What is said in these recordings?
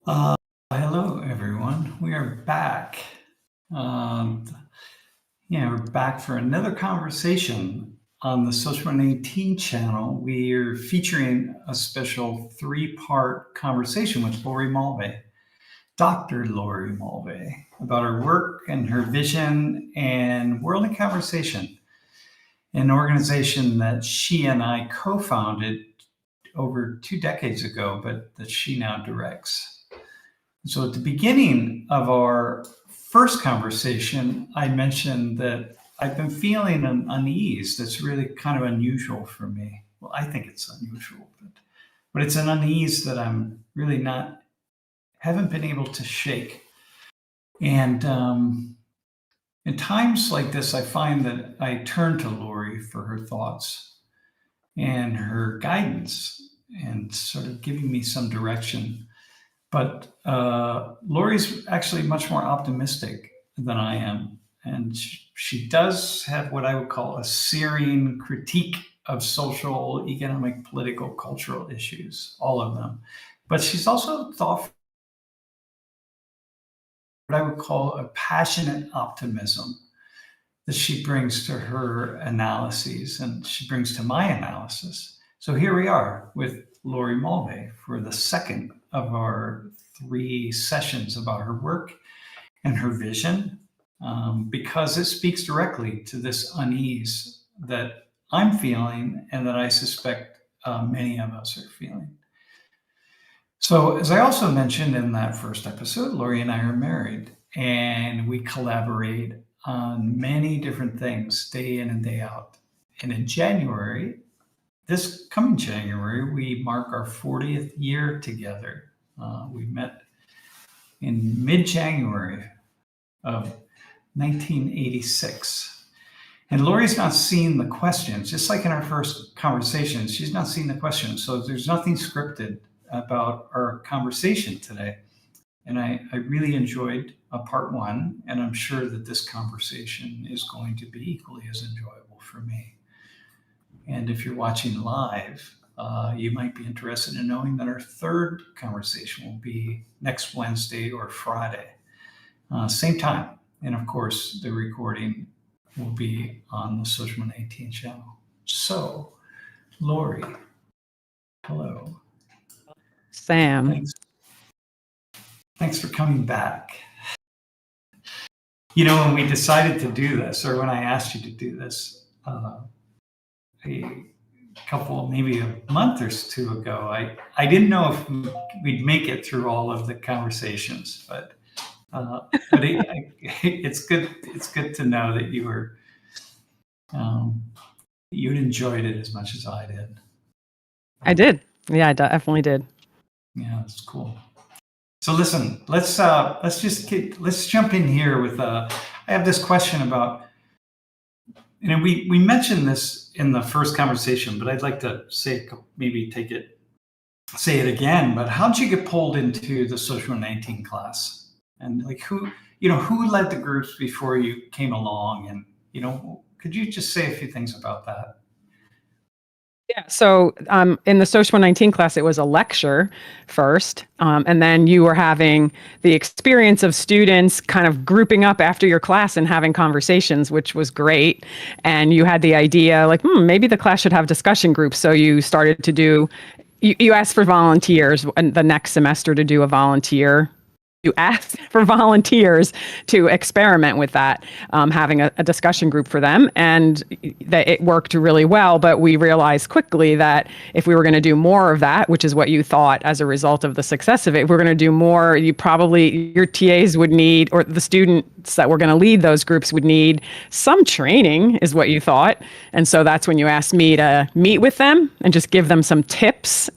Uh, Hello, everyone. We are back. Um, we're back for another conversation on the Social 118 channel. We're featuring a special three-part conversation with Laurie Mulvey, Dr. Laurie Mulvey, about her work and her vision and World in Conversation, an organization that she and I co-founded over 2 decades ago, but that she now directs. So at the beginning of our first conversation, I mentioned that I've been feeling an unease that's really kind of unusual for me. Well, I think it's unusual, but it's an unease that I'm really haven't been able to shake. And in times like this, I find that I turn to Laurie for her thoughts and her guidance and sort of giving me some direction. But Laurie's actually much more optimistic than I am. And she does have what I would call a searing critique of social, economic, political, cultural issues, all of them. But she's also thoughtful, what I would call a passionate optimism that she brings to her analyses and she brings to my analysis. So here we are with Laurie Mulvey for the second of our 3 sessions about her work and her vision, because it speaks directly to this unease that I'm feeling and that I suspect many of us are feeling. So, as I also mentioned in that first episode, Laurie and I are married and we collaborate on many different things day in and day out. And in January, this coming January, we mark our 40th year together. We met in mid-January of 1986. And Laurie's not seen the questions, just like in our first conversation, she's not seen the questions. So there's nothing scripted about our conversation today. And I really enjoyed part 1, and I'm sure that this conversation is going to be equally as enjoyable for me. And if you're watching live, you might be interested in knowing that our third conversation will be next Wednesday or Friday, same time. And of course, the recording will be on the Social 118 channel. So, Laurie, hello. Sam. Thanks for coming back. You know, when we decided to do this, or when I asked you to do this, a couple, maybe a month or 2 ago, I didn't know if we'd make it through all of the conversations, but it's good to know that you were you'd enjoyed it as much as I did. I did. Yeah, I definitely did. Yeah, that's cool. So listen, let's jump in here with I have this question about, we mentioned this in the first conversation, but I'd like to say it again. But how'd you get pulled into the Social 119 class? And like who led the groups before you came along? And could you just say a few things about that? Yeah. So in the Social 119 class, it was a lecture first. And then you were having the experience of students kind of grouping up after your class and having conversations, which was great. And you had the idea like, maybe the class should have discussion groups. So you started to do, you asked for volunteers the next semester to do a volunteer. You asked for volunteers to experiment with that, having a discussion group for them. And that it worked really well. But we realized quickly that if we were going to do more of that, which is what you thought as a result of the success of it, if we're going to do more, your TAs would need, or the students that were going to lead those groups would need some training, is what you thought. And so that's when you asked me to meet with them and just give them some tips,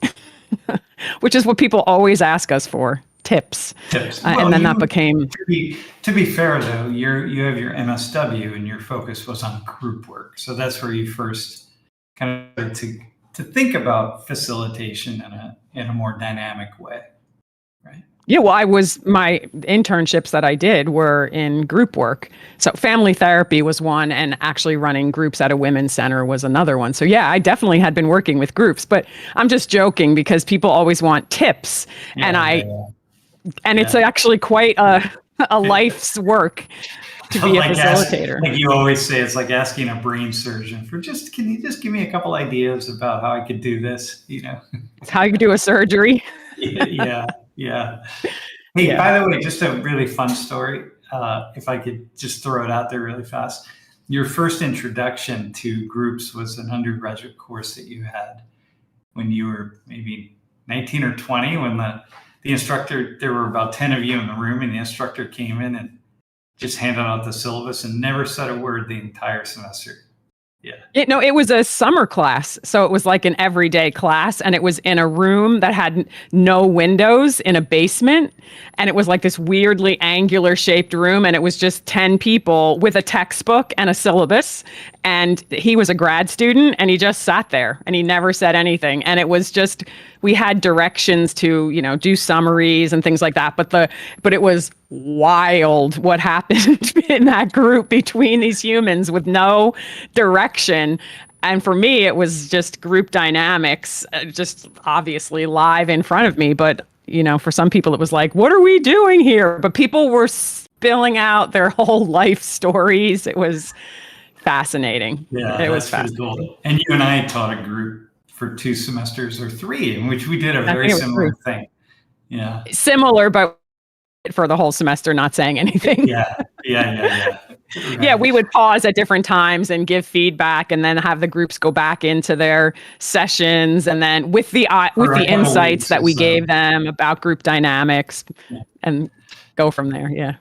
which is what people always ask us for. Tips. And then that became... To be fair, though, you have your MSW and your focus was on group work. So that's where you first kind of to think about facilitation in a more dynamic way, right? Yeah, well, my internships that I did were in group work. So family therapy was one, and actually running groups at a women's center was another one. So yeah, I definitely had been working with groups, but I'm just joking because people always want tips. And it's actually quite a life's work to be a facilitator. Like you always say, it's like asking a brain surgeon for can you just give me a couple ideas about how I could do this? It's how you do a surgery. Yeah. Hey, by the way, just a really fun story. If I could just throw it out there really fast. Your first introduction to groups was an undergraduate course that you had when you were maybe 19 or 20, when the instructor, there were about 10 of you in the room, and the instructor came in and just handed out the syllabus and never said a word the entire semester. Yeah. It was a summer class. So it was like an everyday class, and it was in a room that had no windows in a basement. And it was like this weirdly angular shaped room. And it was just 10 people with a textbook and a syllabus. And he was a grad student, and he just sat there and he never said anything. And it was just, we had directions to, do summaries and things like that. But it was wild what happened in that group between these humans with no direction. And for me, it was just group dynamics, just obviously live in front of me. But, for some people, it was like, what are we doing here? But people were spilling out their whole life stories. It was fascinating. Yeah, it was fascinating. Cool. And you and I taught a group for 2 semesters or 3, in which we did a very similar thing. Yeah. Similar, but for the whole semester, not saying anything. Yeah. Right. Yeah, we would pause at different times and give feedback, and then have the groups go back into their sessions, and then with the insights that we gave them about group dynamics, and go from there. Yeah.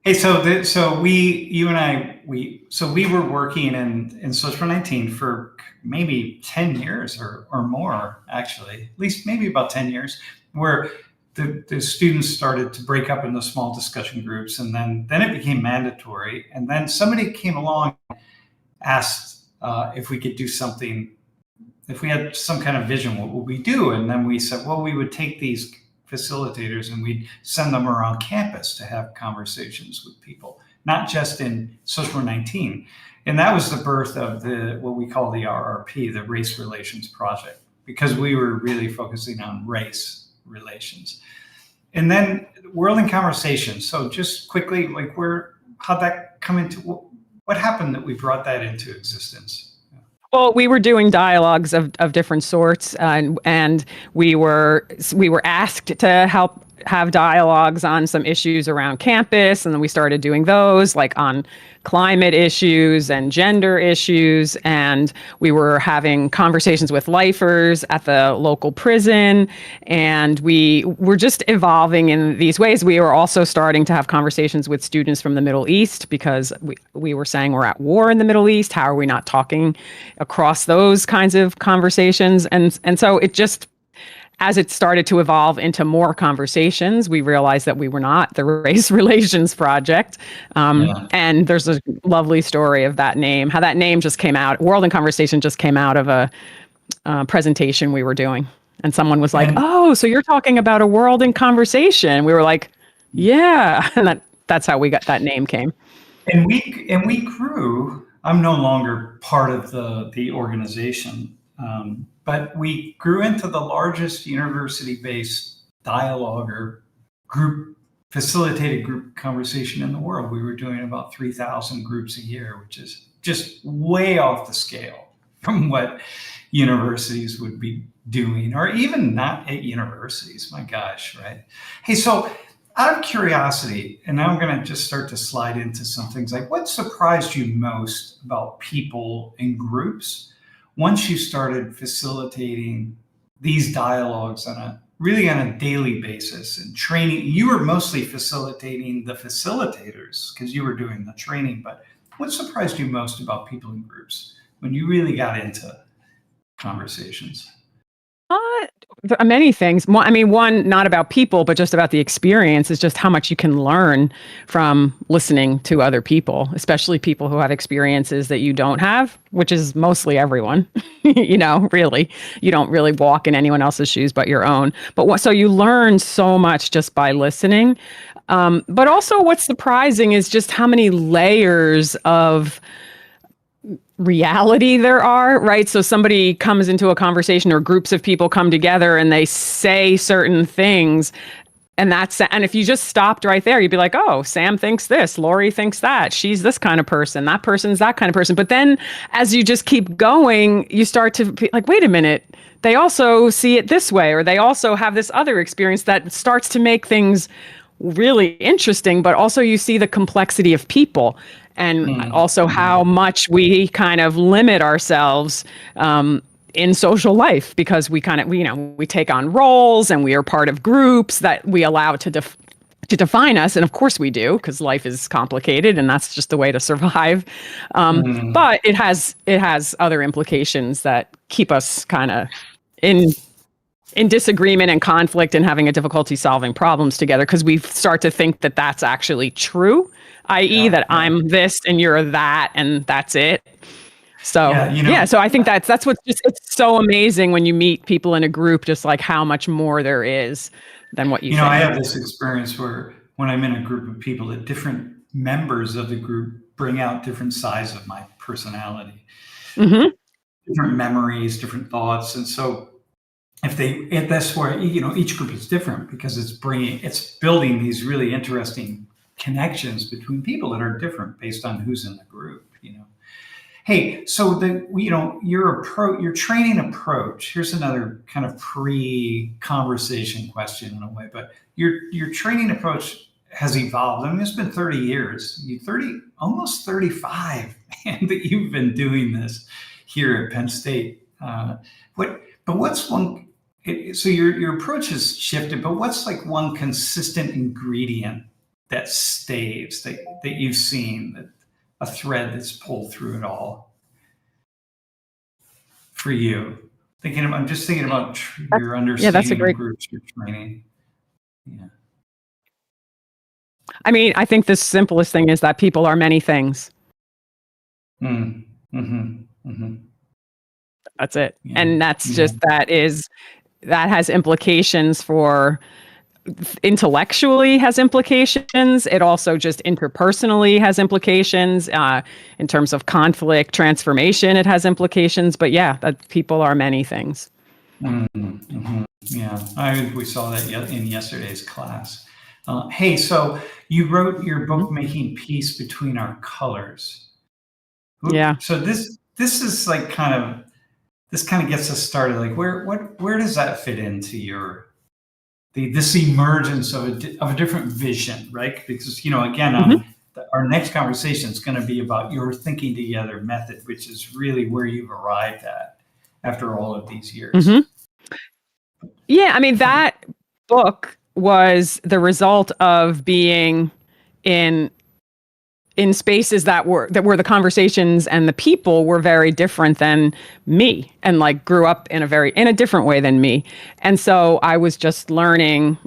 Hey, so we were working in Social 19 for maybe 10 years or more, actually, at least maybe about 10 years, where the students started to break up into small discussion groups, and then it became mandatory. And then somebody came along, asked if we could do something, if we had some kind of vision, what would we do? And then we said, well, we would take these facilitators and we'd send them around campus to have conversations with people, not just in Social 19. And that was the birth of what we call the RRP, the Race Relations Project, because we were really focusing on race relations. And then World in Conversation. So just quickly, like how'd that come into, what happened that we brought that into existence? Well, we were doing dialogues of different sorts, and we were asked to help have dialogues on some issues around campus, and then we started doing those, like on climate issues and gender issues, and we were having conversations with lifers at the local prison, and we were just evolving in these ways. We were also starting to have conversations with students from the Middle East, because we were saying we're at war in the Middle East. How are we not talking across those kinds of conversations? And so it just, as it started to evolve into more conversations, we realized that we were not the Race Relations Project. And there's a lovely story of that name, how that name just came out. World in Conversation just came out of a presentation we were doing. And someone was like, oh, so you're talking about a world in conversation. We were like, yeah. And that's how that name came. And we grew. I'm no longer part of the organization. But we grew into the largest university-based dialogue or facilitated group conversation in the world. We were doing about 3,000 groups a year, which is just way off the scale from what universities would be doing, or even not at universities. My gosh, right? Hey, so out of curiosity, and now I'm going to just start to slide into some things, like what surprised you most about people in groups once you started facilitating these dialogues on a daily basis and training? You were mostly facilitating the facilitators because you were doing the training, but what surprised you most about people in groups when you really got into conversations? Many things. One, not about people, but just about the experience, is just how much you can learn from listening to other people, especially people who have experiences that you don't have, which is mostly everyone. Really, you don't really walk in anyone else's shoes but your own. So you learn so much just by listening. But also what's surprising is just how many layers of reality there are, right? So somebody comes into a conversation, or groups of people come together and they say certain things, And if you just stopped right there, you'd be like, oh, Sam thinks this, Laurie thinks that, she's this kind of person, that person's that kind of person. But then as you just keep going, you start to be like, wait a minute, they also see it this way, or they also have this other experience that starts to make things really interesting. But also you see the complexity of people, and also how much we kind of limit ourselves in social life, because we kind of, we take on roles and we are part of groups that we allow to define us. And of course we do, because life is complicated and that's just the way to survive. But it has other implications that keep us kind of in disagreement and conflict and having a difficulty solving problems together, because we start to think that that's actually true, i.e. that I'm this and you're that and that's it. So so I think that's what's just, it's so amazing when you meet people in a group, just like how much more there is than what you think. I have this experience where when I'm in a group of people, that different members of the group bring out different sides of my personality, different memories, different thoughts. And so if that's where, each group is different, because it's building these really interesting connections between people that are different based on who's in the group, Hey, so your training approach, here's another kind of pre-conversation question in a way, but your training approach has evolved. I mean, it's been 30 years, almost 35, man, that you've been doing this here at Penn State. So your approach has shifted, but what's like one consistent ingredient that stays, that you've seen, that a thread that's pulled through it all for you? I'm just thinking about your understanding that's a great of groups, your training. Yeah. I mean, I think the simplest thing is that people are many things. That's it. Yeah. And that's just, that has implications for, intellectually has implications. It also just interpersonally has implications, in terms of conflict transformation. It has implications, but that people are many things. Yeah, we saw that in yesterday's class. Hey, so you wrote your book, Making Peace Between Our Colors. Yeah. So this is like this kind of gets us started. Like where does that fit into this emergence of a different vision, right? Because, again, our next conversation is going to be about your thinking together method, which is really where you've arrived at after all of these years. Yeah, I mean, that book was the result of being in spaces that were the conversations and the people were very different than me, and like grew up in a different way than me. And so I was just learning,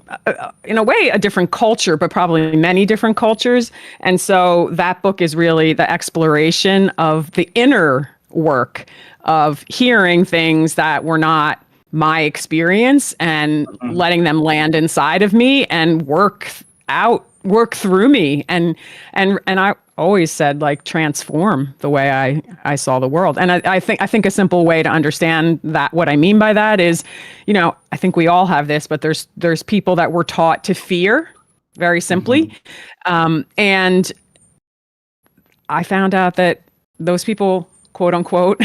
in a way, a different culture, but probably many different cultures. And so that book is really the exploration of the inner work of hearing things that were not my experience and letting them land inside of me and work through me, and I always said, like, transform the way I saw the world. And I think a simple way to understand that, what I mean by that is, I think we all have this, but there's people that were taught to fear, very simply, and I found out that those people, quote unquote,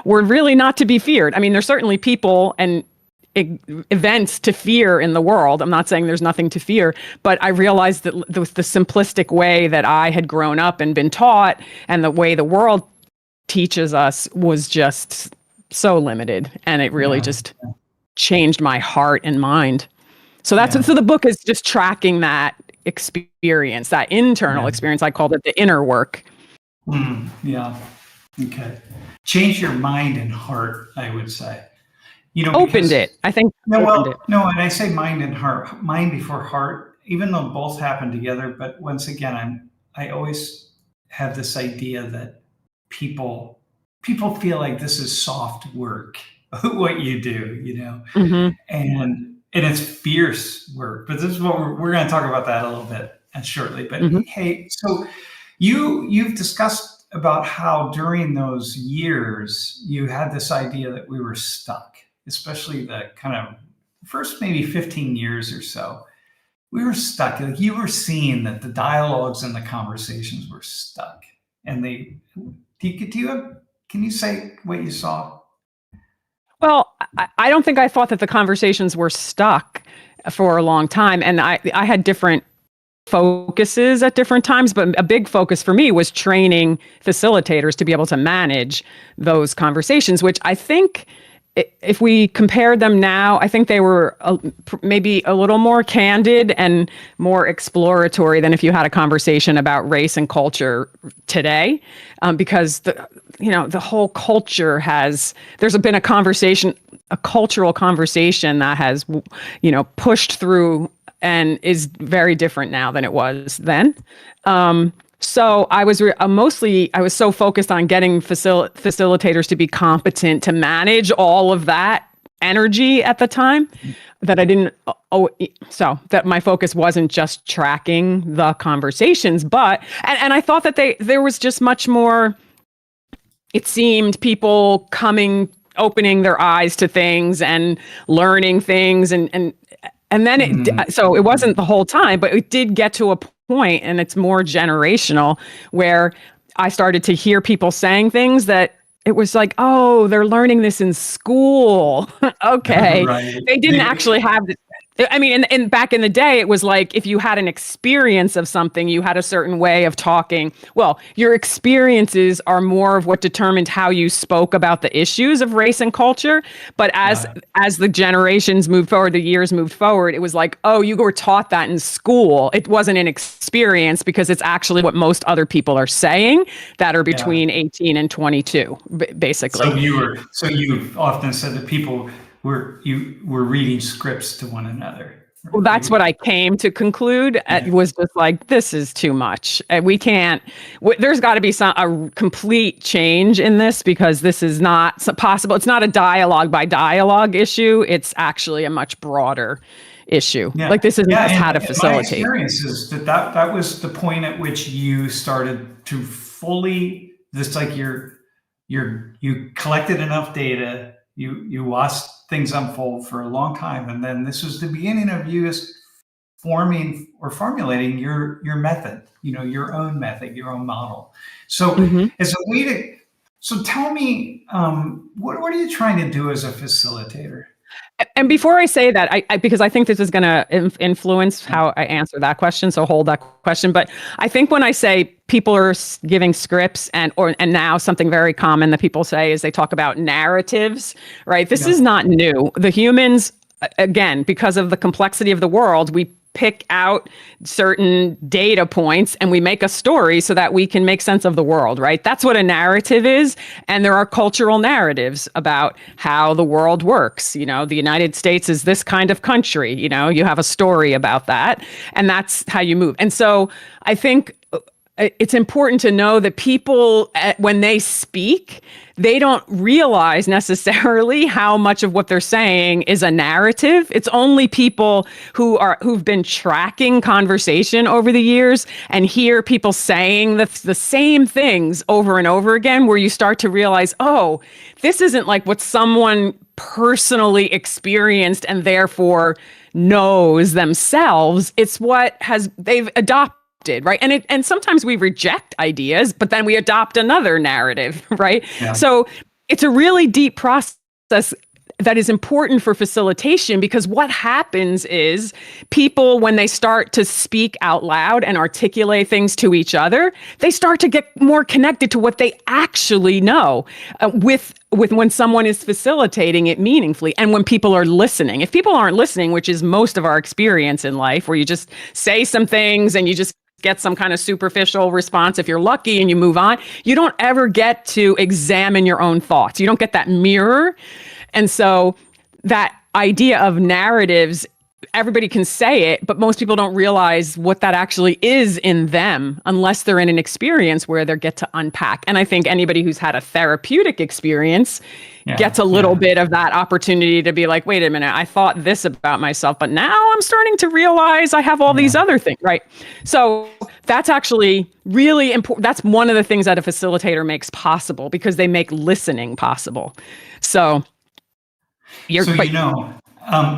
were really not to be feared. I mean, there's certainly people and events to fear in the world. I'm not saying there's nothing to fear, but I realized that the simplistic way that I had grown up and been taught, and the way the world teaches us, was just so limited, and it really just changed my heart and mind. So so the book is just tracking that experience, that internal experience. I called it the inner work. Okay. Change your mind and heart, I would say. Opened it. I think. No, and I say mind and heart, mind before heart, even though both happen together. But once again, I always have this idea that people feel like this is soft work, what you do, and it's fierce work. But this is what we're going to talk about that a little bit and shortly. But hey, so you've discussed about how during those years you had this idea that we were stuck, especially the kind of first maybe 15 years or so. we were stuck. Like you were seeing that the dialogues and the conversations were stuck. And can you say what you saw? Well, I don't think I thought that the conversations were stuck for a long time. And I had different focuses at different times, but a big focus for me was training facilitators to be able to manage those conversations, which I think if we compared them now, I think they were maybe a little more candid and more exploratory than if you had a conversation about race and culture today, because the whole culture there's been a conversation, a cultural conversation that has, pushed through and is very different now than it was then. So I was I was so focused on getting facilitators to be competent to manage all of that energy at the time that I didn't. So that my focus wasn't just tracking the conversations, but and I thought that there was just much more. It seemed people opening their eyes to things and learning things and then so it wasn't the whole time, but it did get to a point, and it's more generational, where I started to hear people saying things that it was like, oh, they're learning this in school. Okay. Right. They didn't actually have I mean, and back in the day, it was like if you had an experience of something, you had a certain way of talking. Well, your experiences are more of what determined how you spoke about the issues of race and culture. But as the generations moved forward, the years moved forward, it was like, oh, you were taught that in school. It wasn't an experience because it's actually what most other people are saying that are between 18 and 22, basically. So you often said that people were reading scripts to one another. Well, that's what I came to conclude. It was just like, this is too much. We can't. There's got to be a complete change in this, because this is not possible. It's not a dialogue by dialogue issue. It's actually a much broader issue. Yeah. Like this isn't just how to facilitate. My experience is that was the point at which you started to fully, just like you collected enough data. You watched things unfold for a long time, and then this was the beginning of you formulating your method, your own method, your own model. So as a way to, so tell me, what are you trying to do as a facilitator? And before I say that, because I think this is going to influence how I answer that question, so hold that question. But I think when I say people are giving scripts, and now something very common that people say is they talk about narratives, right? This is not new. The humans, again, because of the complexity of the world, we pick out certain data points and we make a story so that we can make sense of the world, right? That's what a narrative is. And there are cultural narratives about how the world works. The United States is this kind of country, you have a story about that, and that's how you move. And so I think it's important to know that people, when they speak, they don't realize necessarily how much of what they're saying is a narrative. It's only people who've been tracking conversation over the years and hear people saying the same things over and over again, where you start to realize, oh, this isn't like what someone personally experienced and therefore knows themselves. It's what they've adopted. Right. And sometimes we reject ideas, but then we adopt another narrative. Right. Yeah. So it's a really deep process that is important for facilitation, because what happens is people, when they start to speak out loud and articulate things to each other, they start to get more connected to what they actually know with when someone is facilitating it meaningfully, and when people are listening. If people aren't listening, which is most of our experience in life, where you just say some things and you just get some kind of superficial response if you're lucky and you move on, you don't ever get to examine your own thoughts. You don't get that mirror. And so that idea of narratives, everybody can say it, but most people don't realize what that actually is in them unless they're in an experience where they get to unpack. And I think anybody who's had a therapeutic experience gets a little bit of that opportunity to be like, wait a minute, I thought this about myself, but now I'm starting to realize I have all these other things, right? So that's actually really important. That's one of the things that a facilitator makes possible, because they make listening possible. So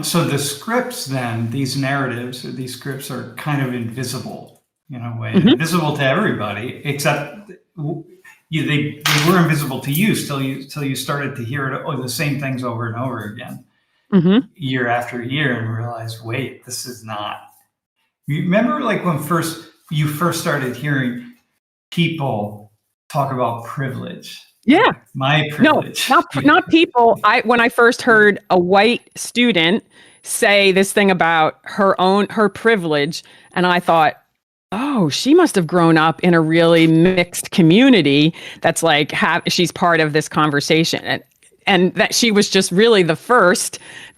So the scripts then, these narratives or these scripts are kind of invisible in a way, invisible to everybody, except they were invisible to you till you started to hear the same things over and over again, year after year, and realize, wait, this is not. You remember like when you first started hearing people talk about privilege? Yeah. My privilege. No, not people. When I first heard a white student say this thing about her privilege, and I thought, oh, she must have grown up in a really mixed community that's like she's part of this conversation. And that she was just really the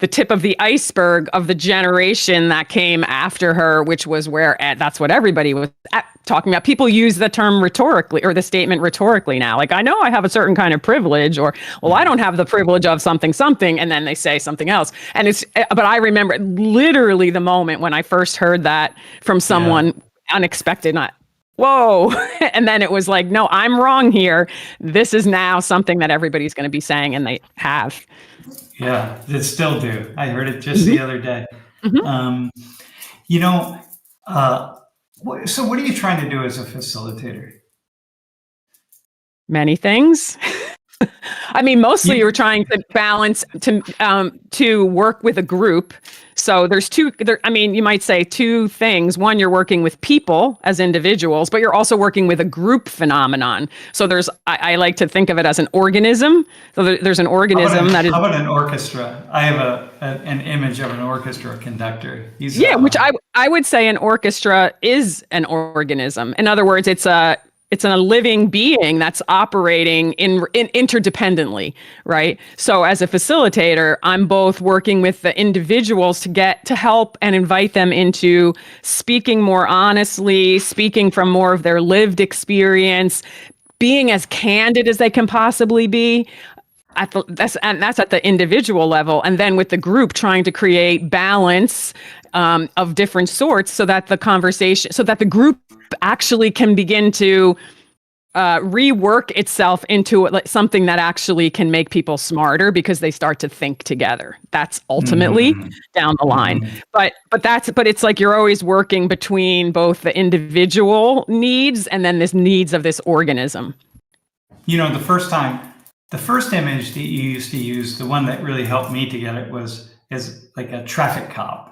tip of the iceberg of the generation that came after her, which was that's what everybody was talking about. People use the term rhetorically, or the statement rhetorically now. Like, I know I have a certain kind of privilege, or, well, I don't have the privilege of something, and then they say something else. But I remember literally the moment when I first heard that from someone unexpected, not, whoa. And then it was like, no, I'm wrong here. This is now something that everybody's going to be saying, and they have. Yeah, they still do. I heard it just the other day. So what are you trying to do as a facilitator? Many things. I mean, mostly you're trying to balance to work with a group. So there's you might say two things. One, you're working with people as individuals, but you're also working with a group phenomenon. So I like to think of it as an organism. So there's an organism that is. How about an orchestra? I have an image of an orchestra conductor. Which I would say an orchestra is an organism. In other words, it's a living being that's operating interdependently, right? So as a facilitator, I'm both working with the individuals to help and invite them into speaking more honestly, speaking from more of their lived experience, being as candid as they can possibly be. That's at the individual level, and then with the group, trying to create balance of different sorts, so that the group actually can begin to rework itself into something that actually can make people smarter, because they start to think together. That's ultimately down the line. But it's like you're always working between both the individual needs and then this needs of this organism. The first image that you used to use, the one that really helped me to get it, is like a traffic cop,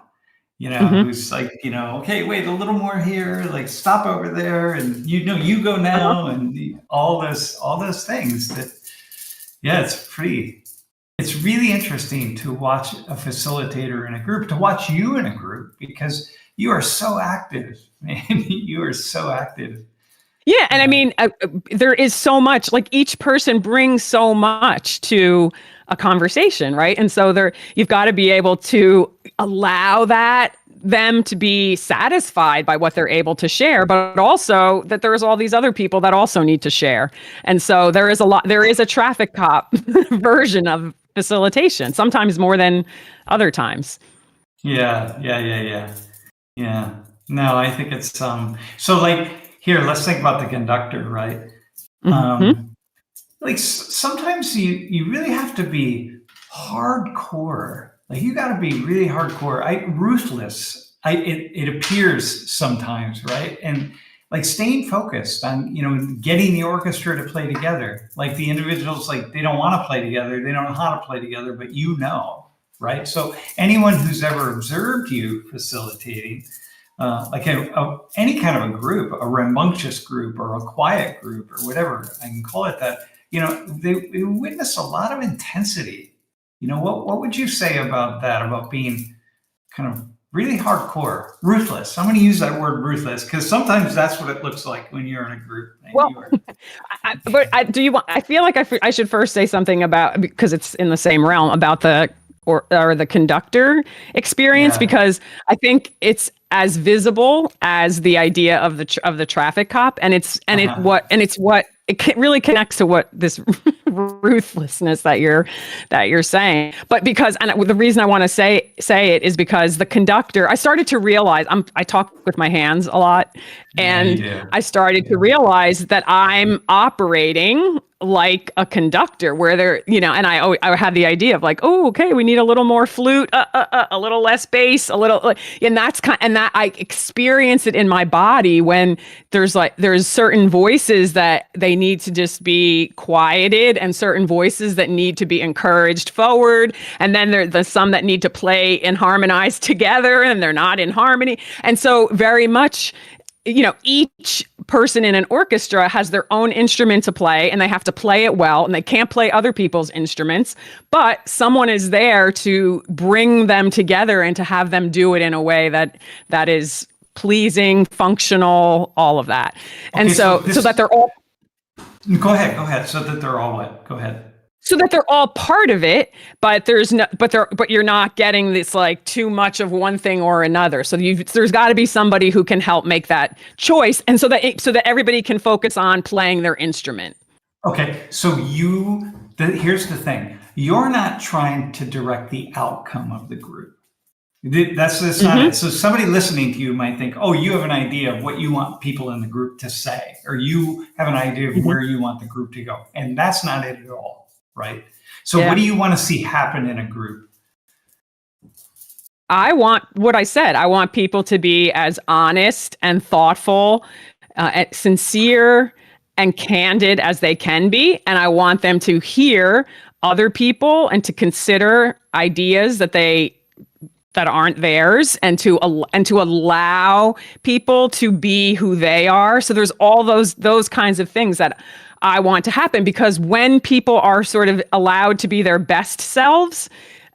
who's like, okay, wait a little more here, like stop over there, and you go now, and all those things that, it's really interesting to watch a facilitator in a group, to watch you in a group, because you are so active, man. You are so active. Yeah. And I mean, there is so much, like each person brings so much to a conversation, right? And so you've got to be able to allow them to be satisfied by what they're able to share, but also that there's all these other people that also need to share. And so there is a traffic cop version of facilitation, sometimes more than other times. Yeah. No, I think it's, so like, here, let's think about the conductor, right? Like sometimes you really have to be hardcore. Like you got to be really hardcore. Ruthless. It appears sometimes, right? And like staying focused on getting the orchestra to play together. Like the individuals, like they don't want to play together, they don't know how to play together, but right? So anyone who's ever observed you facilitating. Like any kind of a group, a rambunctious group or a quiet group or whatever I can call it, that they witness a lot of intensity. What would you say about that? About being kind of really hardcore, ruthless? I'm going to use that word ruthless because sometimes that's what it looks like when you're in a group. I feel like I should first say something about, because it's in the same realm, about the conductor experience, because I think it's as visible as the idea of the traffic cop, and it really connects to what this ruthlessness that you're saying. But because, and the reason I want to say it is because the conductor, I started to realize I talk with my hands a lot, and I started to realize that I'm operating like a conductor where they're, and I had the idea of like, oh, okay, we need a little more flute, a little less bass, a little, and that I experience it in my body when there's certain voices that they need to just be quieted and certain voices that need to be encouraged forward. And then there's some that need to play and harmonize together and they're not in harmony. And so very much, each person in an orchestra has their own instrument to play and they have to play it well and they can't play other people's instruments, but someone is there to bring them together and to have them do it in a way that is pleasing, functional, all of that. Okay, and so that they're all... Go ahead. So that they're all what? Go ahead. So that they're all part of it, but you're not getting this like too much of one thing or another. So there's got to be somebody who can help make that choice, and so that everybody can focus on playing their instrument. Okay, so here's the thing: you're not trying to direct the outcome of the group. That's not it. So somebody listening to you might think, oh, you have an idea of what you want people in the group to say, or you have an idea of where you want the group to go, and that's not it at all. Right. So what do you want to see happen in a group? I want what I said. I want people to be as honest and thoughtful, sincere and candid as they can be. And I want them to hear other people and to consider ideas that aren't theirs and to allow people to be who they are. So there's all those kinds of things that I want to happen, because when people are sort of allowed to be their best selves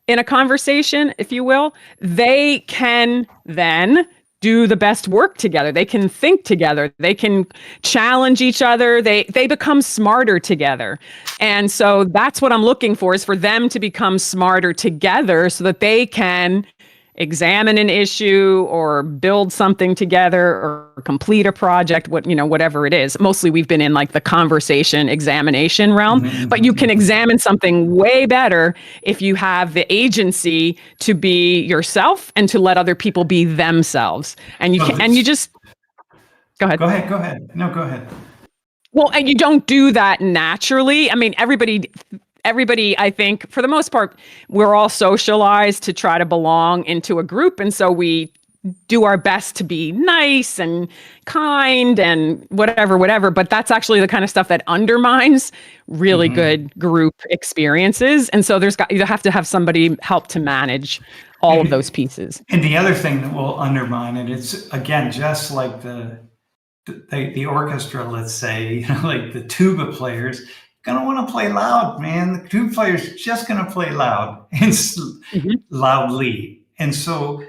in a conversation, if you will, they can then do the best work together. They can think together. They can challenge each other. They become smarter together. And so that's what I'm looking for, is for them to become smarter together so that they can examine an issue or build something together or complete a project, whatever it is. Mostly we've been in like the conversation examination realm, but you can examine something way better if you have the agency to be yourself and to let other people be themselves. And you just go ahead. Go ahead. No, go ahead. Well, and you don't do that naturally. I mean, everybody, I think, for the most part, we're all socialized to try to belong into a group. And so we do our best to be nice and kind and whatever. But that's actually the kind of stuff that undermines really good group experiences. And so you have to have somebody help to manage all of those pieces. And the other thing that will undermine it, it's, again, just like the orchestra, let's say, like the tuba players, gonna want to play loud, man. The tuba player's just gonna play loud and loudly, and so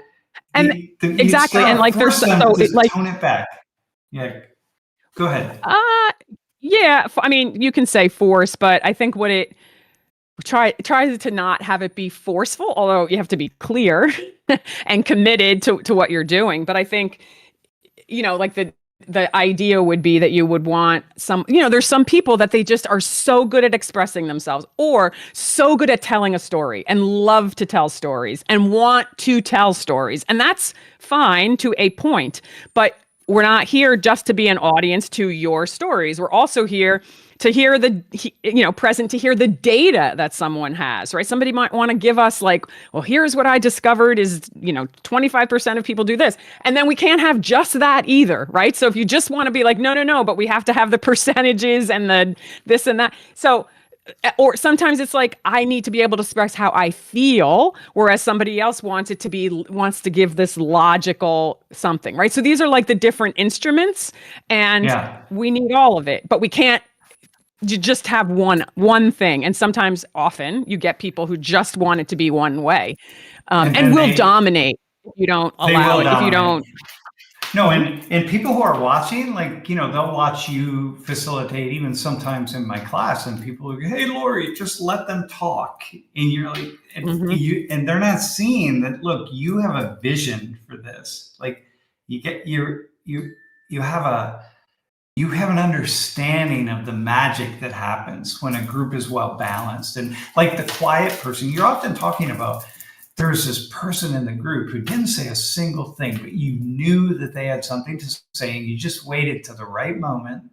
exactly, and like there's tone it back. Yeah, go ahead. Yeah, I mean, you can say force, but I think what it tries to not have it be forceful, although you have to be clear and committed to what you're doing. But I think, like the idea would be that you would want there's some people that they just are so good at expressing themselves or so good at telling a story and love to tell stories and want to tell stories. And that's fine to a point, but we're not here just to be an audience to your stories. We're also here to hear present to hear the data that someone has, right? Somebody might want to give us like, well, here's what I discovered is, 25% of people do this. And then we can't have just that either, right? So if you just want to be like, no, but we have to have the percentages and the this and that. So, or sometimes it's like, I need to be able to express how I feel, whereas somebody else wants to give this logical something, right? So these are like the different instruments, and we need all of it, but we can't just have one thing. And often you get people who just want it to be one way, and will dominate if you don't allow it. If you don't. No, and people who are watching, like, they'll watch you facilitate, even sometimes in my class, and people will go, hey, Laurie, just let them talk. And you're like, and they're not seeing that, look, you have a vision for this. Like you have an understanding of the magic that happens when a group is well balanced. And like the quiet person, you're often talking about, there's this person in the group who didn't say a single thing, but you knew that they had something to say, and you just waited to the right moment,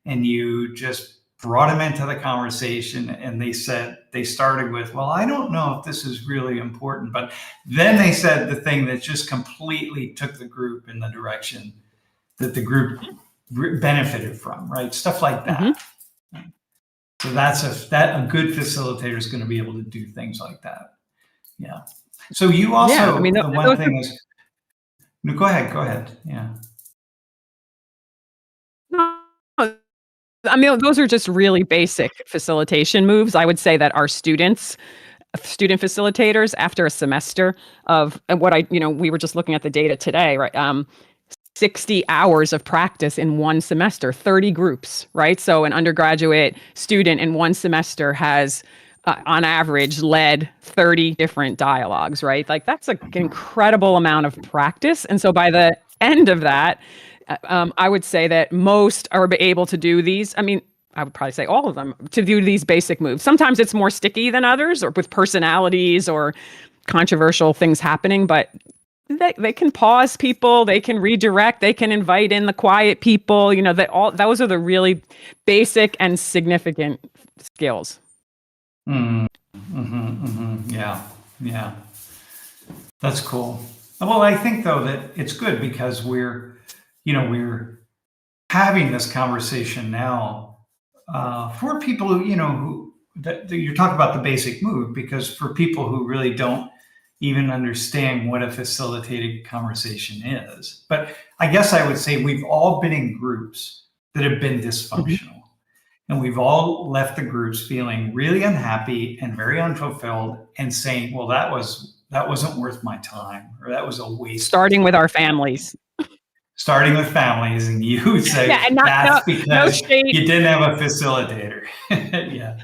and you just brought them into the conversation, and they started with, well, I don't know if this is really important, but then they said the thing that just completely took the group in the direction that the group benefited from, right? Stuff like that. So that's a good facilitator is going to be able to do things like that. Yeah. So you also, the one thing is, no, go ahead. Yeah. I mean, those are just really basic facilitation moves. I would say that our student facilitators, after a semester of we were just looking at the data today, right? 60 hours of practice in one semester, 30 groups, right? So an undergraduate student in one semester has, on average, led 30 different dialogues, right? Like that's an incredible amount of practice. And so by the end of that, I would say that most are able to do these. I mean, I would probably say all of them to do these basic moves. Sometimes it's more sticky than others, or with personalities or controversial things happening, but they can pause people, they can redirect, they can invite in the quiet people. Those are the really basic and significant skills. Yeah. That's cool. Well, I think though that it's good because we're having this conversation now for people who that you're talking about the basic move, because for people who really don't even understand what a facilitated conversation is. But I guess I would say we've all been in groups that have been dysfunctional. And we've all left the groups feeling really unhappy and very unfulfilled and saying, well, that wasn't worth my time, or that was a waste. Starting with our families. Starting with families, and you would say that's because you didn't have a facilitator. Yeah.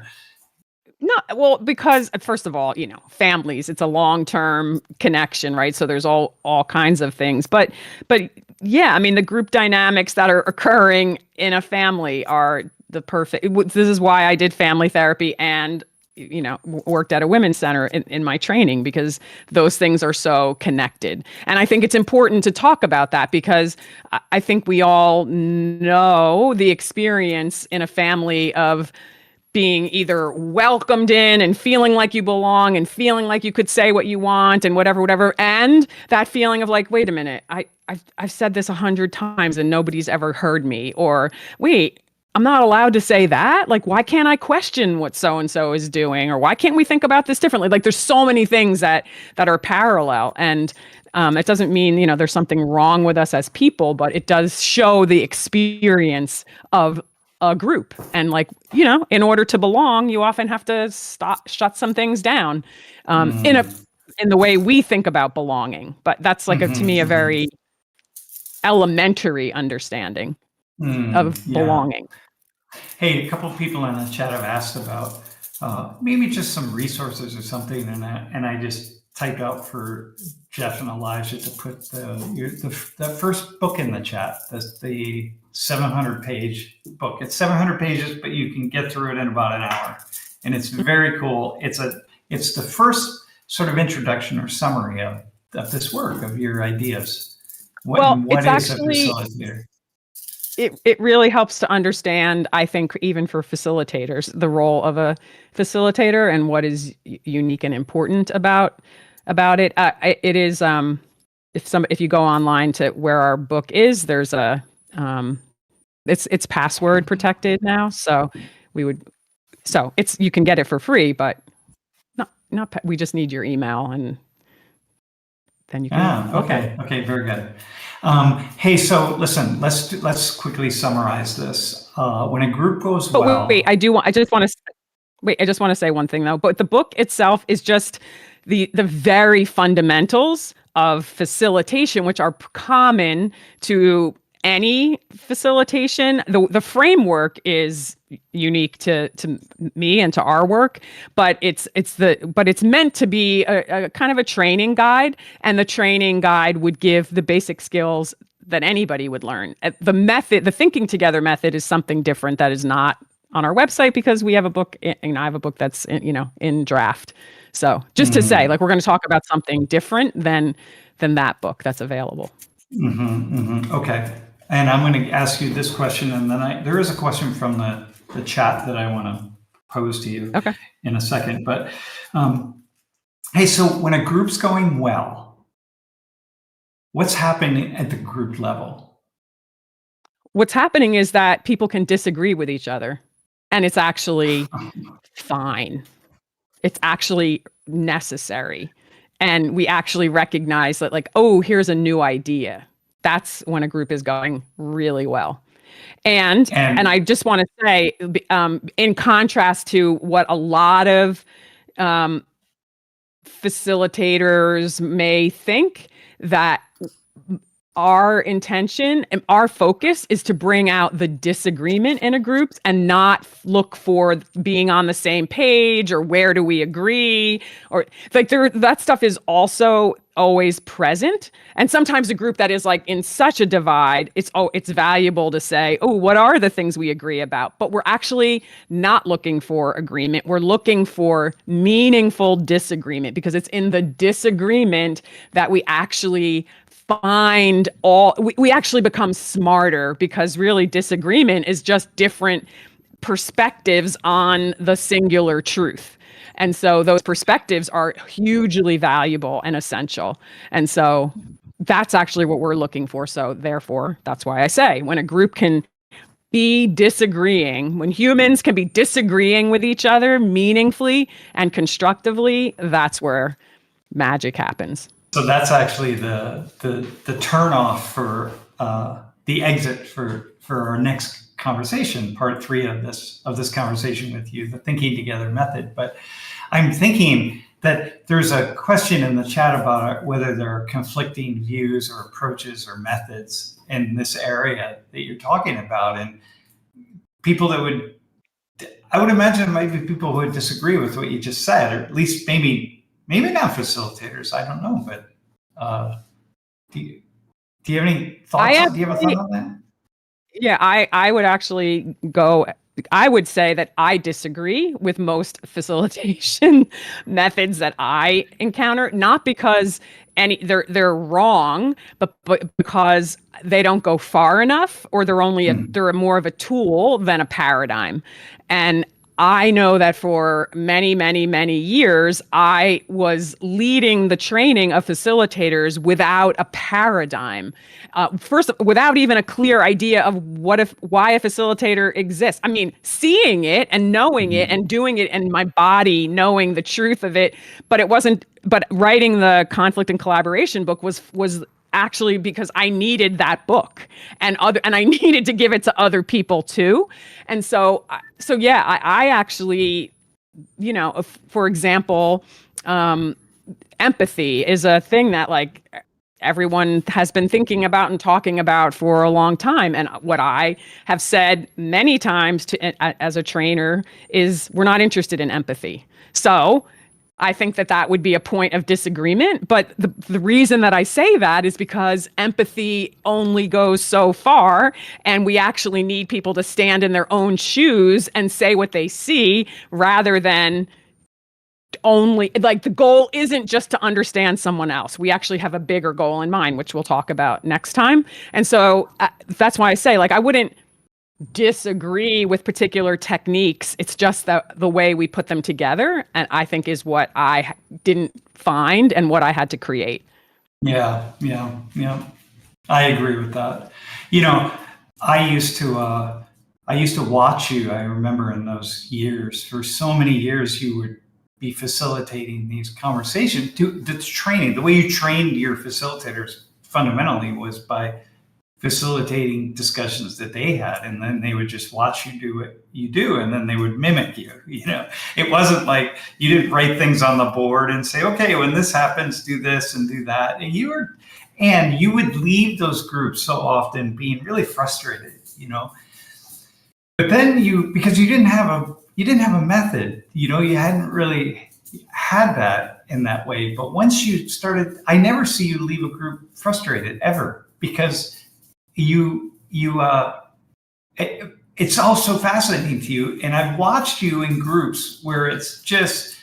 No, well, because first of all, families, it's a long-term connection, right? So there's all kinds of things. But yeah, I mean, the group dynamics that are occurring in a family are the perfect. This is why I did family therapy and worked at a women's center in my training, because those things are so connected. And I think it's important to talk about that, because I think we all know the experience in a family of being either welcomed in and feeling like you belong and feeling like you could say what you want and whatever, and that feeling of like, wait a minute, I've said this 100 times and nobody's ever heard me, or wait, I'm not allowed to say that. Like, why can't I question what so-and-so is doing? Or why can't we think about this differently? Like, there's so many things that are parallel. And it doesn't mean, there's something wrong with us as people, but it does show the experience of a group. And in order to belong, you often have to shut some things down in the way we think about belonging. But that's to me, a very elementary understanding of belonging. Hey, a couple of people in the chat have asked about maybe just some resources or something, and I just typed out for Jeff and Elijah to put the first book in the chat. That's the 700-page book. It's 700 pages, but you can get through it in about an hour, and it's very cool. It's the first sort of introduction or summary of this work, of your ideas. What is actually a facilitator? It really helps to understand, I think, even for facilitators, the role of a facilitator and what is unique and important about it. It is if you go online to where our book is, there's it's password protected now, so you can get it for free, but not we just need your email, and then you can. Okay, very good. Hey, so listen, let's quickly summarize this. When a group goes well. Wait, I just want to say one thing though. But the book itself is just the very fundamentals of facilitation, which are common to any facilitation. The framework is unique to me and to our work, but it's meant to be a kind of a training guide, and the training guide would give the basic skills that anybody would learn. The thinking together method is something different that is not on our website, because we have a book. I have a book that's in draft. So just to say, we're going to talk about something different than that book that's available. Okay. And I'm going to ask you this question, and then there is a question from the the chat that I want to pose to you in a second. But hey, so when a group's going well, what's happening at the group level? What's happening is that people can disagree with each other, and it's actually fine. It's actually necessary. And we actually recognize that, like, oh, here's a new idea. That's when a group is going really well. And I just want to say, in contrast to what a lot of facilitators may think, that our intention and our focus is to bring out the disagreement in a group and not look for being on the same page or where do we agree, or like that stuff is also always present. And sometimes a group that is like in such a divide, it's valuable to say, oh, what are the things we agree about? But we're actually not looking for agreement. We're looking for meaningful disagreement, because it's in the disagreement that we actually find we actually become smarter, because really disagreement is just different perspectives on the singular truth. And so those perspectives are hugely valuable and essential. And so that's actually what we're looking for. So therefore, that's why I say, when a group can be disagreeing, when humans can be disagreeing with each other meaningfully and constructively, that's where magic happens. So that's actually the turnoff for the exit for our next conversation, part 3 of this conversation with you, the thinking together method. But I'm thinking that there's a question in the chat about whether there are conflicting views or approaches or methods in this area that you're talking about, and people that I would imagine it might be people who would disagree with what you just said, or at least maybe not facilitators. I don't know, but do you have any thoughts? Do you have a thought on that? Yeah, I would actually go. I would say that I disagree with most facilitation methods that I encounter, not because they're wrong, but because they don't go far enough, or they're more of a tool than a paradigm. And I know that for many, many, many years, I was leading the training of facilitators without a paradigm. First, without even a clear idea of why a facilitator exists. I mean, seeing it and knowing it and doing it in my body, knowing the truth of it, but it wasn't. But writing the conflict and collaboration book was actually because I needed that book, and I needed to give it to other people too. And so yeah, I actually, for example, empathy is a thing that like everyone has been thinking about and talking about for a long time. And what I have said many times as a trainer is, we're not interested in empathy. So I think that would be a point of disagreement. But the reason that I say that is because empathy only goes so far, and we actually need people to stand in their own shoes and say what they see, rather than only, like, the goal isn't just to understand someone else. We actually have a bigger goal in mind, which we'll talk about next time. And so that's why I say, like, I wouldn't disagree with particular techniques. It's just the way we put them together, and I think is what I didn't find and what I had to create. Yeah. I agree with that. I used to watch you. I remember in those years, for so many years, you would be facilitating these conversations. The training, the way you trained your facilitators fundamentally was by facilitating discussions that they had, and then they would just watch you do what you do, and then they would mimic you. It wasn't like you didn't write things on the board and say, okay, when this happens, do this and do that. And you would leave those groups so often being really frustrated, but then because you didn't have a method, you hadn't really had that in that way. But once you started, I never see you leave a group frustrated ever, because it's all so fascinating to you. And I've watched you in groups where it's just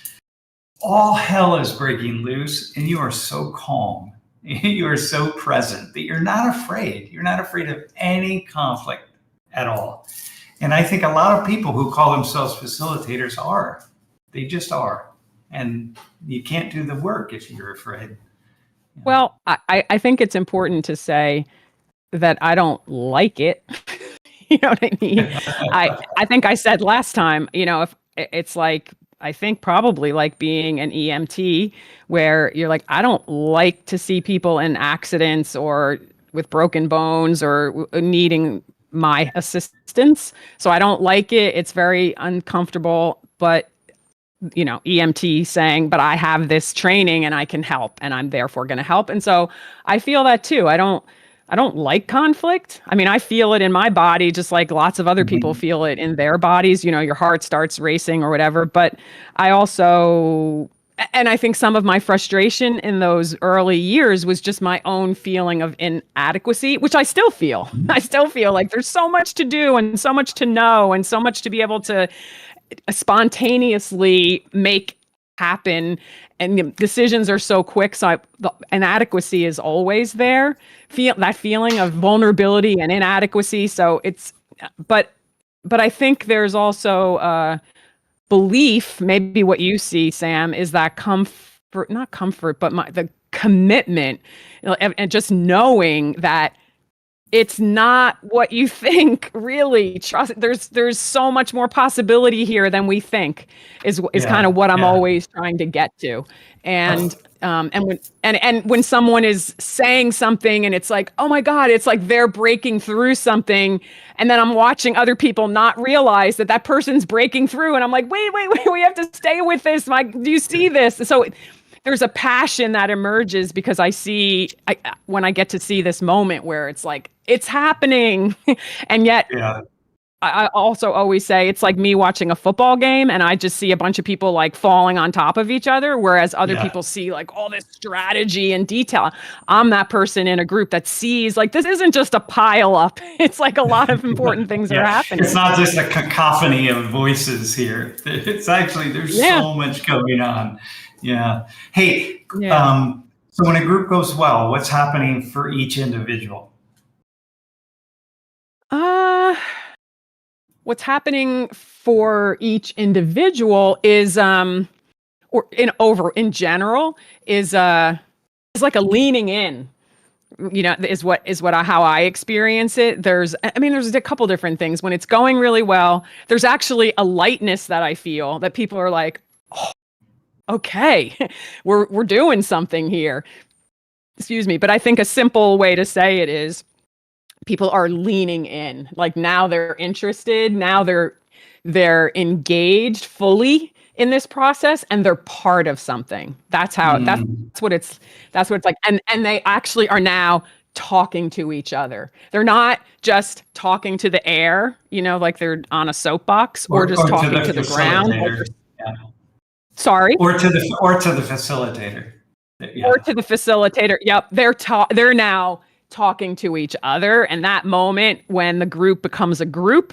all hell is breaking loose, and you are so calm, you are so present that you're not afraid of any conflict at all. And I think a lot of people who call themselves facilitators are. They just are. And you can't do the work if you're afraid. Well, I think it's important to say that I don't like it. You know what I mean? I think I said last time, if it's like, I think probably like being an EMT where you're like, I don't like to see people in accidents or with broken bones or needing my assistance. So I don't like it. It's very uncomfortable, but EMT saying, but I have this training and I can help and I'm therefore going to help. And so I feel that too. I don't like conflict. I mean, I feel it in my body, just like lots of other people feel it in their bodies. Your heart starts racing or whatever. But I also, and I think some of my frustration in those early years was just my own feeling of inadequacy, which I still feel. I still feel like there's so much to do and so much to know and so much to be able to spontaneously make happen, and decisions are so quick. So the inadequacy is always there. That feeling of vulnerability and inadequacy. So but I think there's also belief. Maybe what you see, Sam, is that not comfort, but the commitment, and just knowing that it's not what you think, really. Trust. There's so much more possibility here than we think. Is kind of what I'm always trying to get to. And when someone is saying something and it's like, oh my God, it's like they're breaking through something, and then I'm watching other people not realize that person's breaking through, and I'm like, wait, we have to stay with this. Do you see this? So there's a passion that emerges because when I get to see this moment where it's like, it's happening. And yet I also always say it's like me watching a football game and I just see a bunch of people like falling on top of each other, whereas other people see like all this strategy and detail. I'm that person in a group that sees like, this isn't just a pile up. It's like a lot of important things are happening. It's not just a cacophony of voices here. It's actually, there's so much going on. Yeah. Hey, so when a group goes well, what's happening for each individual? What's happening for each individual is, in general, is like a leaning in. How I experience it. There's a couple different things. When it's going really well, there's actually a lightness that I feel that people are like, oh, okay, we're doing something here. Excuse me. But I think a simple way to say it is people are leaning in. Like now they're interested. Now they're engaged fully in this process and they're part of something. That's what it's like. And they actually are now talking to each other. They're not just talking to the air, like they're on a soapbox or just talking to the ground. Sorry. Or to the facilitator. Or to the facilitator. Yep. They're now talking to each other. And that moment when the group becomes a group,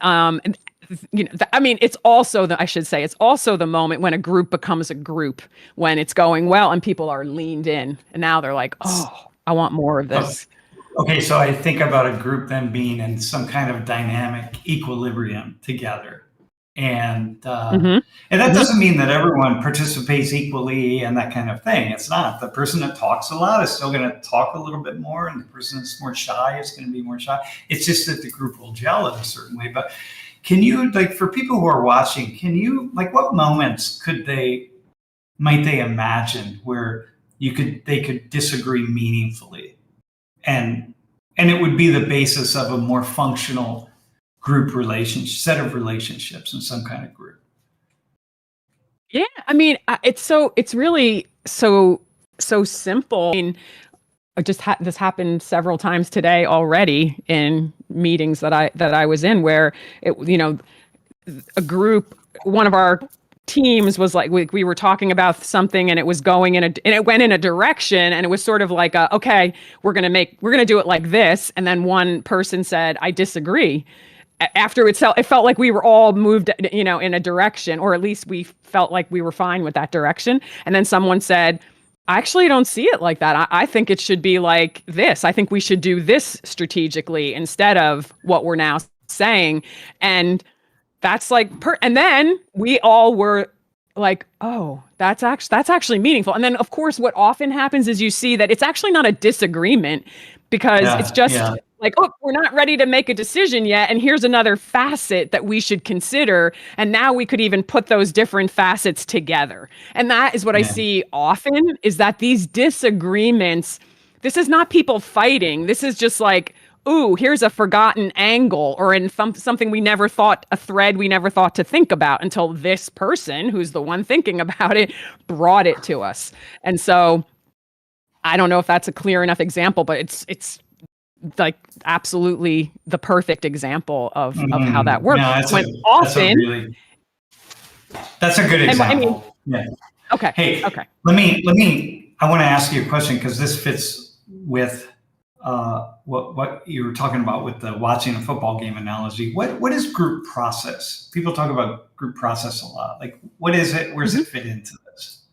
it's also it's also the moment when a group becomes a group, when it's going well and people are leaned in. And now they're like, oh, I want more of this. Okay. So I think about a group then being in some kind of dynamic equilibrium together. And that doesn't mean that everyone participates equally and that kind of thing. It's not. The person that talks a lot is still going to talk a little bit more, and the person that's more shy is going to be more shy. It's just that the group will gel in a certain way. But can you, like, for people who are watching, what moments might they imagine where they could disagree meaningfully, and it would be the basis of a more functional group set of relationships in some kind of group? Yeah, it's really so simple. I mean, this happened several times today already in meetings that I was in, where a group, one of our teams was like, we were talking about something and it was going and it went in a direction, and it was sort of like, okay, we're gonna do it like this, and then one person said, I disagree. After it felt like we were all moved, in a direction, or at least we felt like we were fine with that direction. And then someone said, I actually don't see it like that. I think it should be like this. I think we should do this strategically instead of what we're now saying. And that's like, and then we all were like, oh, that's actually meaningful. And then of course, what often happens is you see that it's actually not a disagreement, because it's just like, oh, we're not ready to make a decision yet. And here's another facet that we should consider. And now we could even put those different facets together. And that is what I see often, is that these disagreements, this is not people fighting. This is just like, ooh, here's a forgotten angle, or in something we never thought, a thread we never thought to think about, until this person, who's the one thinking about it, brought it to us. And so I don't know if that's a clear enough example, but it's like absolutely the perfect example of how that works. No, that's a good example. Okay. Let me, I want to ask you a question, because this fits with what you were talking about with the watching a football game analogy. What is group process? People talk about group process a lot. Like, what is it? Where does it fit into this?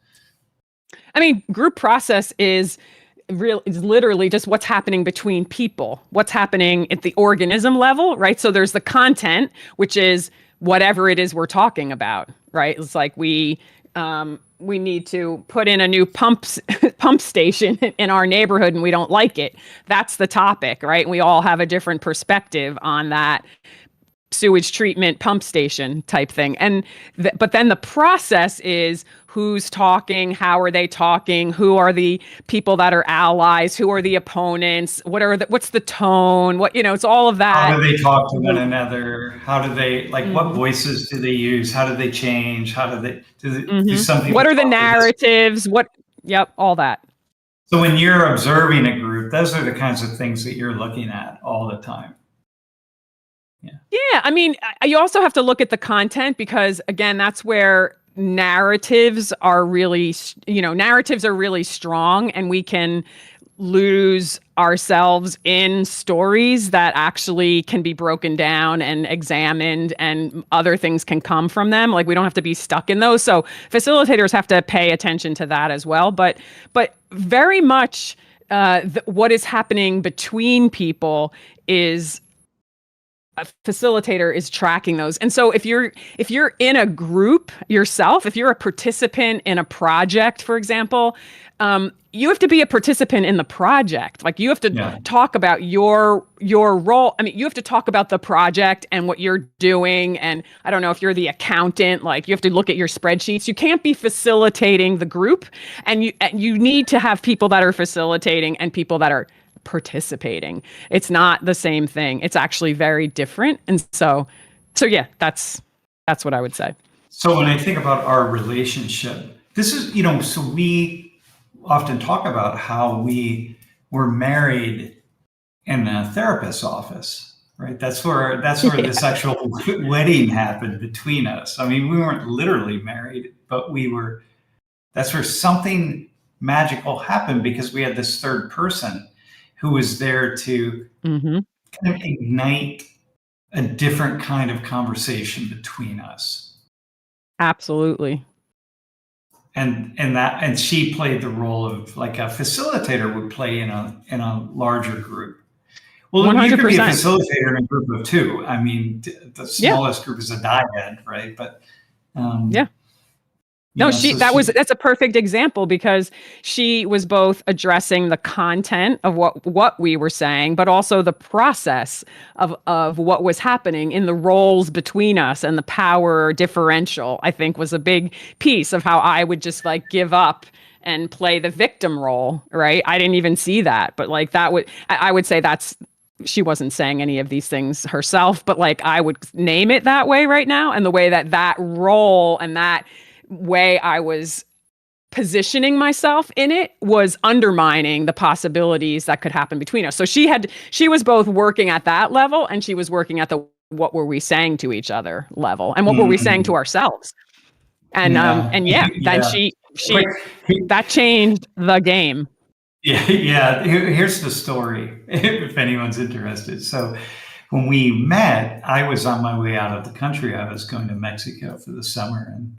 I mean, group process is literally just what's happening between people, what's happening at the organism level, right? So there's the content, which is whatever it is we're talking about, right? It's like we need to put in a new pump station in our neighborhood and we don't like it. That's the topic, right? And we all have a different perspective on that sewage treatment pump station type thing. And but then the process is who's talking, how are they talking, who are the people that are allies, who are the opponents, what's the tone, it's all of that. How do they talk to one another? How do they, like, what voices do they use? How do they change? How do they do some people? What are the narratives? All that. So when you're observing a group, those are the kinds of things that you're looking at all the time. Yeah, I mean, you also have to look at the content, because again, that's where narratives are really strong, and we can lose ourselves in stories that actually can be broken down and examined, and other things can come from them. Like, we don't have to be stuck in those. So facilitators have to pay attention to that as well. But very much what is happening between people is a facilitator is tracking those. And so if you're in a group yourself, if you're a participant in a project, for example, you have to be a participant in the project. Like, you have to talk about your role. I mean, you have to talk about the project and what you're doing. And I don't know, if you're the accountant, like, you have to look at your spreadsheets. You can't be facilitating the group, and you need to have people that are facilitating and people that are participating. It's not the same thing. It's actually very different. And so yeah, that's what I would say. So when I think about our relationship, this is, so we often talk about how we were married in a therapist's office, right? That's where this actual wedding happened between us. I mean, we weren't literally married, but that's where something magical happened, because we had this third person who was there to kind of ignite a different kind of conversation between us. Absolutely. And she played the role of, like, a facilitator would play in a larger group. Well, 100%. You could be a facilitator in a group of two. I mean, the smallest group is a dyad, right? But no, that's a perfect example, because she was both addressing the content of what we were saying, but also the process of what was happening in the roles between us, and the power differential, I think, was a big piece of how I would just, like, give up and play the victim role, right? I didn't even see that, but, like, I would say she wasn't saying any of these things herself, but, like, I would name it that way right now. And the way that role and that way I was positioning myself in it was undermining the possibilities that could happen between us. So she was both working at that level, and she was working at the what were we saying to each other level, and what were we saying to ourselves. And then she that changed the game. Yeah. Here's the story, if anyone's interested. So when we met, I was on my way out of the country. I was going to Mexico for the summer, and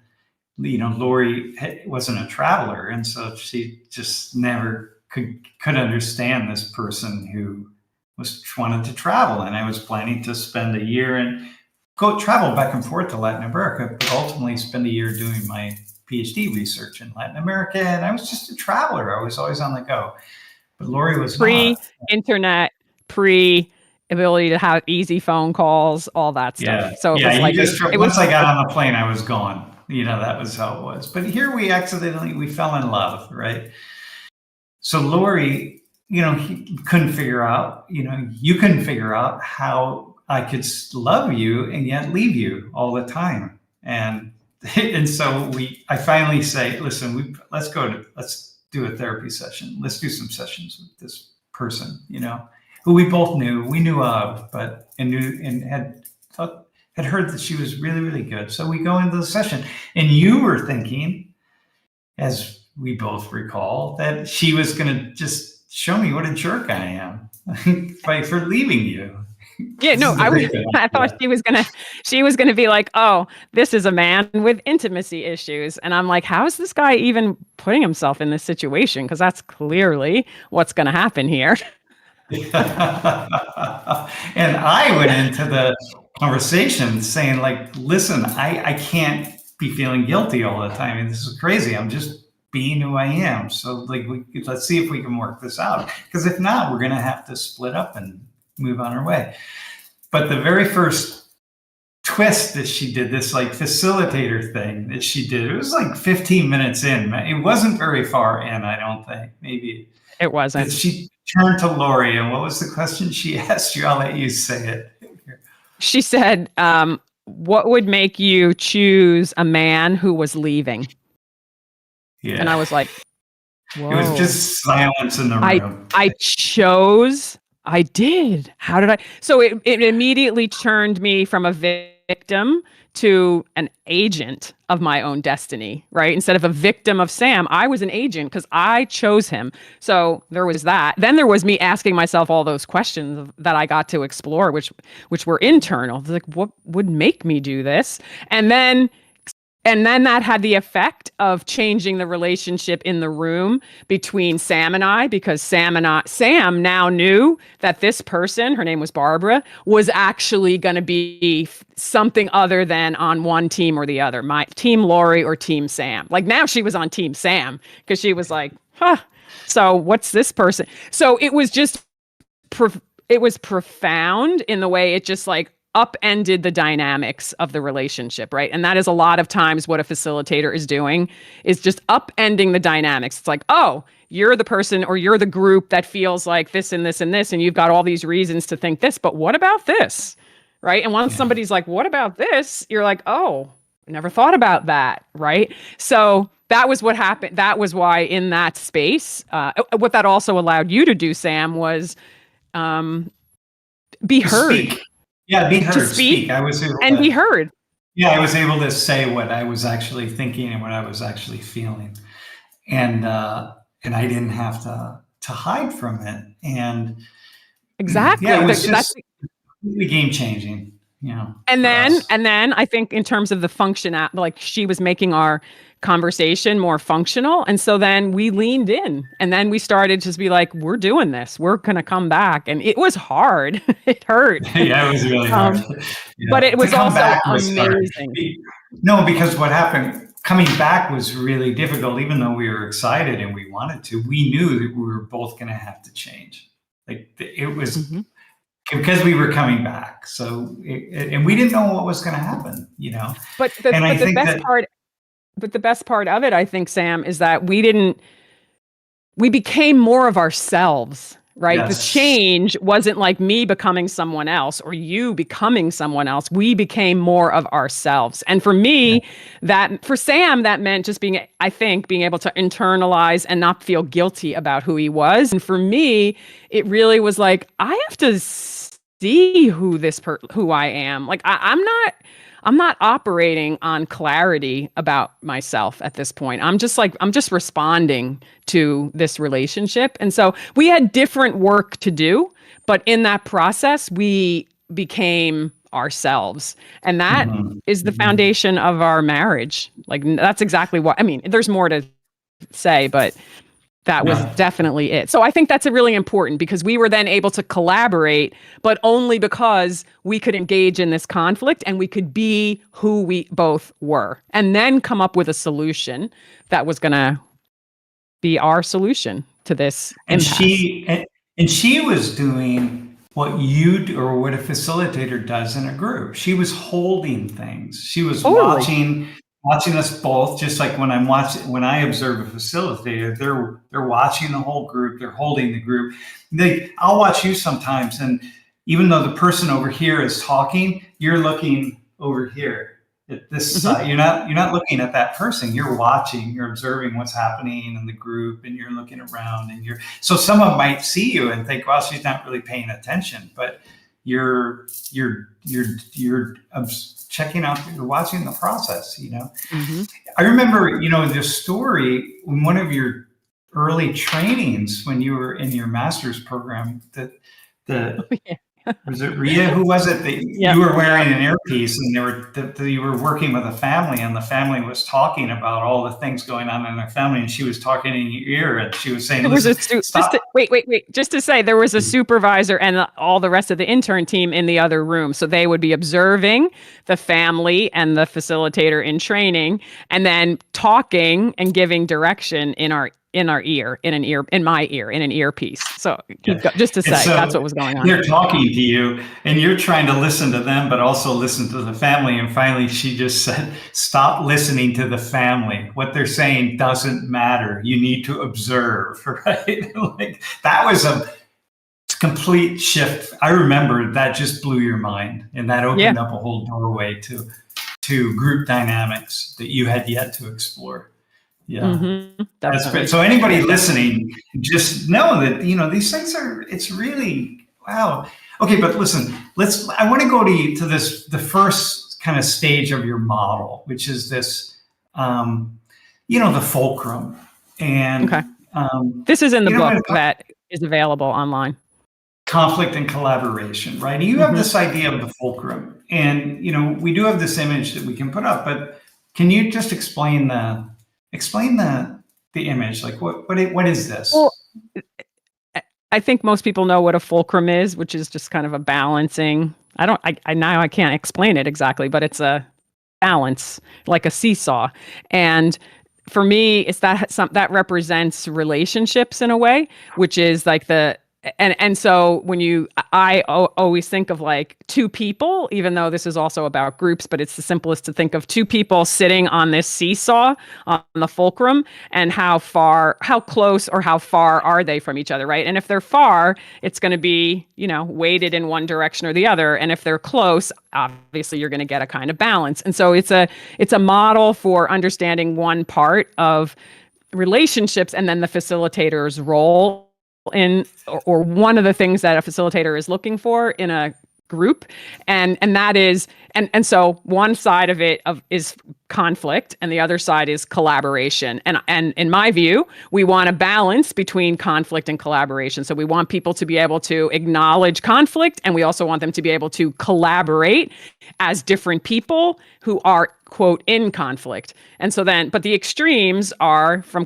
Laurie wasn't a traveler, and so she just never could understand this person who wanted to travel, and I was planning to spend a year and go travel back and forth to Latin America, but ultimately spend a year doing my PhD research in Latin America. And I was just a traveler. I was always on the go. But Laurie was not. Pre-internet, pre-ability to have easy phone calls, all that stuff. Yeah. So it Yeah, was like once I got on the plane, I was gone. That was how it was. But here we fell in love, right? So Laurie, he couldn't figure out, you couldn't figure out how I could love you and yet leave you all the time. And so I finally say, listen, let's do a therapy session. Let's do some sessions with this person, who we both knew of, but had heard that she was really, really good. So we go into the session, and you were thinking, as we both recall, that she was going to just show me what a jerk I am for leaving you. Yeah, no, I thought she was gonna be like, oh, this is a man with intimacy issues. And I'm like, how is this guy even putting himself in this situation? Because that's clearly what's gonna happen here. And I went into the conversation saying, like, listen, I can't be feeling guilty all the time. And this is crazy. I'm just being who I am. So like, let's see if we can work this out. Because if not, we're going to have to split up and move on our way. But the very first twist that she did, this like facilitator thing that she did, it was like 15 minutes in. It wasn't very far in, I don't think. Maybe it wasn't. She turned to Laurie, and what was the question she asked you? I'll let you say it. She said, what would make you choose a man who was leaving? Yeah. And I was like, whoa. It was just silence in the room. I did. How did I? So it immediately turned me from a victim to an agent of my own destiny, right? Instead of a victim of Sam, I was an agent because I chose him. So there was that. Then there was me asking myself all those questions that I got to explore, which were internal. Like, what would make me do this? And then that had the effect of changing the relationship in the room between Sam and I, because Sam now knew that this person, her name was Barbara, was actually going to be something other than on one team or the other, my team Laurie or team Sam. Like now she was on team Sam because she was like, so what's this person? So it was just, it was profound in the way it just like upended the dynamics of the relationship, right? And that is a lot of times what a facilitator is doing, is just upending the dynamics. It's like, oh, you're the person or you're the group that feels like this and this and this, and you've got all these reasons to think this, but what about this, right? And once somebody's like, what about this? You're like, oh, I never thought about that, right? So that was what happened. That was why in that space, what that also allowed you to do, Sam, was be heard. Speak. Yeah, be heard. Speak. I was able be heard. Yeah, I was able to say what I was actually thinking and what I was actually feeling, and I didn't have to hide from it. And exactly, yeah, it was just game changing. And then I think in terms of the function, like she was making our conversation more functional. And so then we leaned in, and then we started to be like, we're doing this. We're going to come back. And it was hard. It hurt. Yeah, it was really hard. But it was also amazing. No, because what happened, coming back was really difficult. Even though we were excited and we wanted to, we knew that we were both going to have to change. Like it was because we were coming back. So, and we didn't know what was going to happen, But the best part of it, I think, Sam, is that we became more of ourselves, right? Yes. The change wasn't like me becoming someone else or you becoming someone else. We became more of ourselves. And for me, for Sam, that meant just being able to internalize and not feel guilty about who he was. And for me, it really was like, I have to see who I am. Like I'm not operating on clarity about myself at this point. I'm just responding to this relationship. And so we had different work to do, but in that process, we became ourselves. And that is the foundation of our marriage. Like, that's exactly what, I mean, there's more to say, but That was Yeah. definitely it. So I think that's really important because we were then able to collaborate, but only because we could engage in this conflict and we could be who we both were and then come up with a solution that was going to be our solution to this And impasse. she was doing what you do, or what a facilitator does in a group. She was holding things. She was Totally. watching us both, just like when I observe a facilitator, they're watching the whole group, they're holding the group. I'll watch you sometimes, and even though the person over here is talking, you're looking over here at this Mhm. side. You're not looking at that person. You're watching, you're observing what's happening in the group, and you're looking around, and so someone might see you and think, well, she's not really paying attention, but you're checking out, you're watching the process. Mhm. I remember, this story in one of your early trainings when you were in your master's program, that the Yeah. was it Rita? Who was it that Yep. you were wearing an earpiece, and you were working with a family, and the family was talking about all the things going on in their family, and she was talking in your ear, and she was saying, There was "Listen, just stop." to, wait. Just to say, there was a supervisor and all the rest of the intern team in the other room, so they would be observing the family and the facilitator in training, and then talking and giving direction in my ear, in an earpiece. So just to And say, that's so what was going on. they're talking to you, and you're trying to listen to them, but also listen to the family. And finally, she just said, "Stop listening to the family. What they're saying doesn't matter. You need to observe," right? Like, that was a complete shift. I remember that just blew your mind, and that Yeah. opened up a whole doorway to group dynamics that you had yet to explore. Yeah. That's Definitely. great. So anybody listening, just know that, these things it's really, wow. Okay, but listen, I want to go to the first kind of stage of your model, which is this, the fulcrum. Okay. And, This is in the book and that is available online. conflict and collaboration, right? And you have this idea of the fulcrum, and, we do have this image that we can put up, but can you just explain the image? Like, what is this? Well, I think most people know what a fulcrum is, which is just kind of a balancing. I can't explain it exactly, but it's a balance, like a seesaw. And for me, it's that represents relationships in a way, which is like and so I always think of like two people, even though this is also about groups, but it's the simplest to think of two people sitting on this seesaw on the fulcrum, and how close or how far are they from each other, right? And if they're far, it's going to be, weighted in one direction or the other. And if they're close, obviously you're going to get a kind of balance. And so it's a model for understanding one part of relationships, and then the facilitator's role in, or one of the things that a facilitator is looking for in a group, and that is, and so one side of it is conflict, and the other side is collaboration. And in my view, we want a balance between conflict and collaboration. So we want people to be able to acknowledge conflict, and we also want them to be able to collaborate as different people who are, quote, in conflict. And so then, but the extremes are from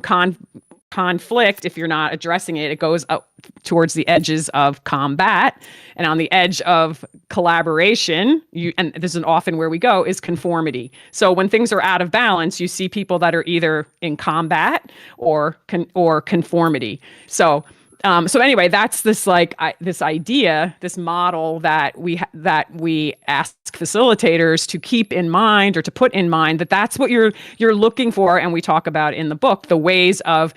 conflict. If you're not addressing it, it goes up towards the edges of combat, and on the edge of collaboration, and this is often where we go, is conformity. So when things are out of balance, you see people that are either in combat or conformity. So anyway, that's this this idea, this model that we ask facilitators to keep in mind, or to put in mind, that's what you're looking for. And we talk about in the book the ways of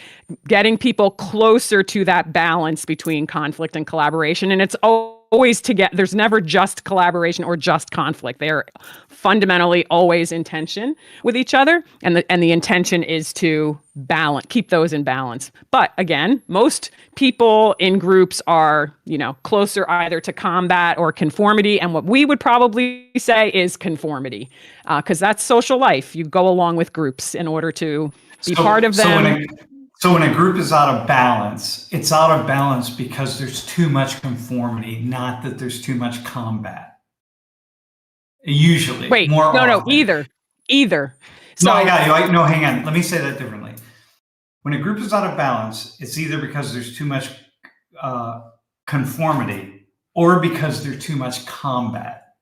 getting people closer to that balance between conflict and collaboration. And it's always there's never just collaboration or just conflict. They are fundamentally always in tension with each other, and the intention is to keep those in balance. But again, most people in groups are, closer either to combat or conformity, and what we would probably say is conformity, because that's social life. You go along with groups in order to be part of them. So when a group is out of balance, it's out of balance because there's too much conformity, not that there's too much combat. Usually. Wait, more no, often. either. No, I got you. No, hang on. Let me say that differently. when a group is out of balance, it's either because there's too much conformity or because there's too much combat.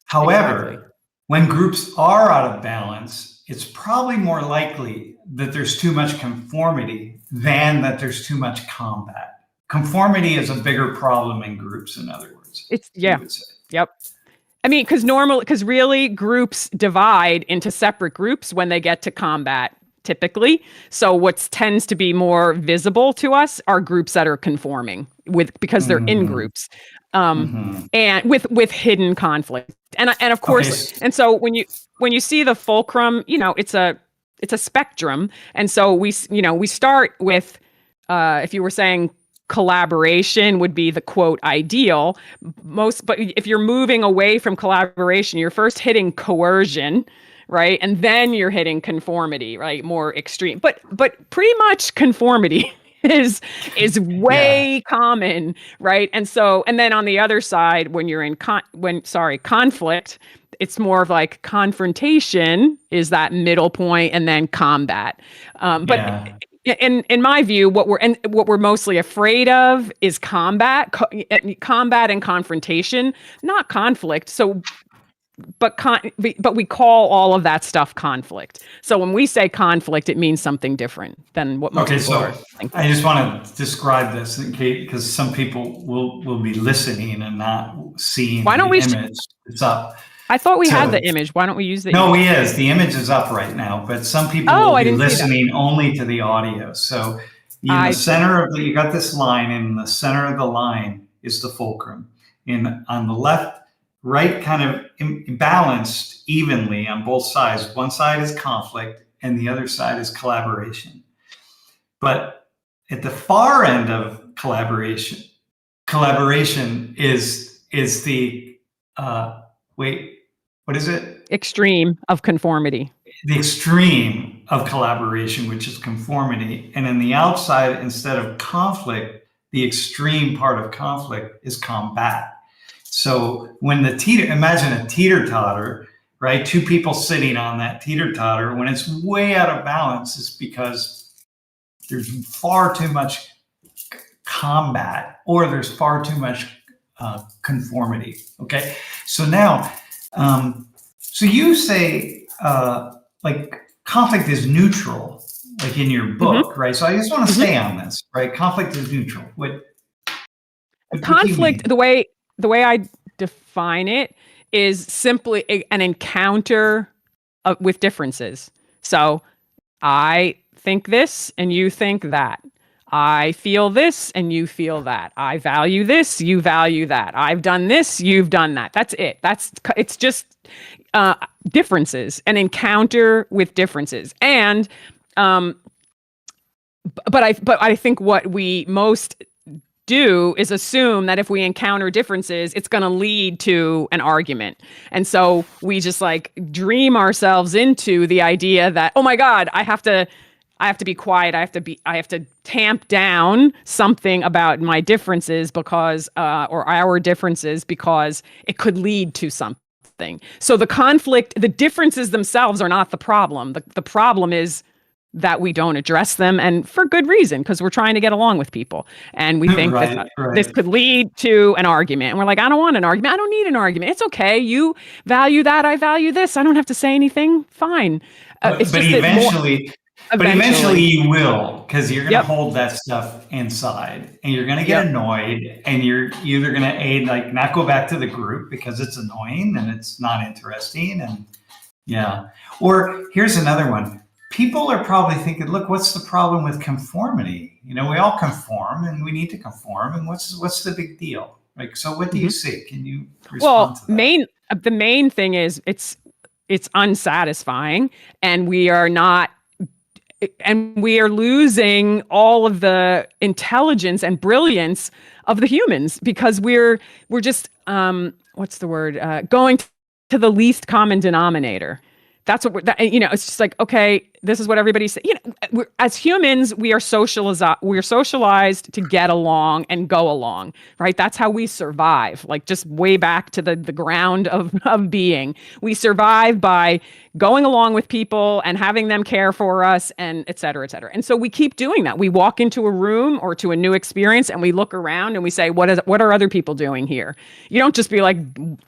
However, Exactly. when groups are out of balance, it's probably more likely that there's too much conformity than that there's too much combat. Conformity is a bigger problem in groups, in other words. Yeah. Would say. Yep. I mean, because really groups divide into separate groups when they get to combat, typically. So what tends to be more visible to us are groups that are conforming because they're in groups, and with hidden conflict. And of course, and so when you see the fulcrum, it's a spectrum. And so we start with, if you were saying collaboration would be the quote ideal but if you're moving away from collaboration, you're first hitting coercion, right? And then you're hitting conformity, right? More extreme, but pretty much conformity is way common, right? And then on the other side, when you're in conflict, it's more of like confrontation is that middle point, and then combat. But in my view, what we're mostly afraid of is combat and confrontation, not conflict. So, but we call all of that stuff conflict. So when we say conflict, it means something different than what most people are thinking. I just want to describe this in case, because some people will be listening and not seeing the image. It's up. I thought we had the image. Why don't we use the image? The image is up right now, but some people will be listening only to the audio. So in the center of you got this line, and in the center of the line is the fulcrum. And on the left, right, kind of balanced evenly on both sides. One side is conflict and the other side is collaboration. But at the far end of collaboration is the what is it? Extreme of conformity. The extreme of collaboration, which is conformity. And in the outside, instead of conflict, the extreme part of conflict is combat. So when imagine a teeter-totter, right? Two people sitting on that teeter-totter, when it's way out of balance, it's because there's far too much combat or there's far too much conformity. Okay. So now, so you say like conflict is neutral, like in your book, right? So I just want to stay on this, right? Conflict is neutral. What conflict, the way I define it is simply an encounter with differences. So I think this and you think that. I feel this and you feel that. I value this, you value that. I've done this, you've done that. That's it. It's just differences, an encounter with differences. And but I think what we most do is assume that if we encounter differences, it's going to lead to an argument. And so we just like dream ourselves into the idea that, oh my God, I have to be quiet. I have to tamp down something about my differences because, or our differences, because it could lead to something. So the conflict, the differences themselves are not the problem. The problem is that we don't address them, and for good reason, because we're trying to get along with people. And we think that this could lead to an argument. And we're like, I don't want an argument. I don't need an argument. It's okay. You value that. I value this. I don't have to say anything. Fine. But eventually you will, because you're going to hold that stuff inside and you're going to get annoyed, and you're either going to not go back to the group because it's annoying and it's not interesting. And or here's another one. People are probably thinking, look, what's the problem with conformity? We all conform and we need to conform. And what's the big deal? Like, so what do you see? Can you respond to that? The main thing is it's unsatisfying, and we are losing all of the intelligence and brilliance of the humans, because we're just what's the word, going to the least common denominator. That's what it's just like, okay, this is what everybody says. As humans, we're socialized to get along and go along, right? That's how we survive. Like just way back to the ground of being. We survive by going along with people and having them care for us, and et cetera, et cetera. And so we keep doing that. We walk into a room or to a new experience and we look around and we say, what are other people doing here? You don't just be like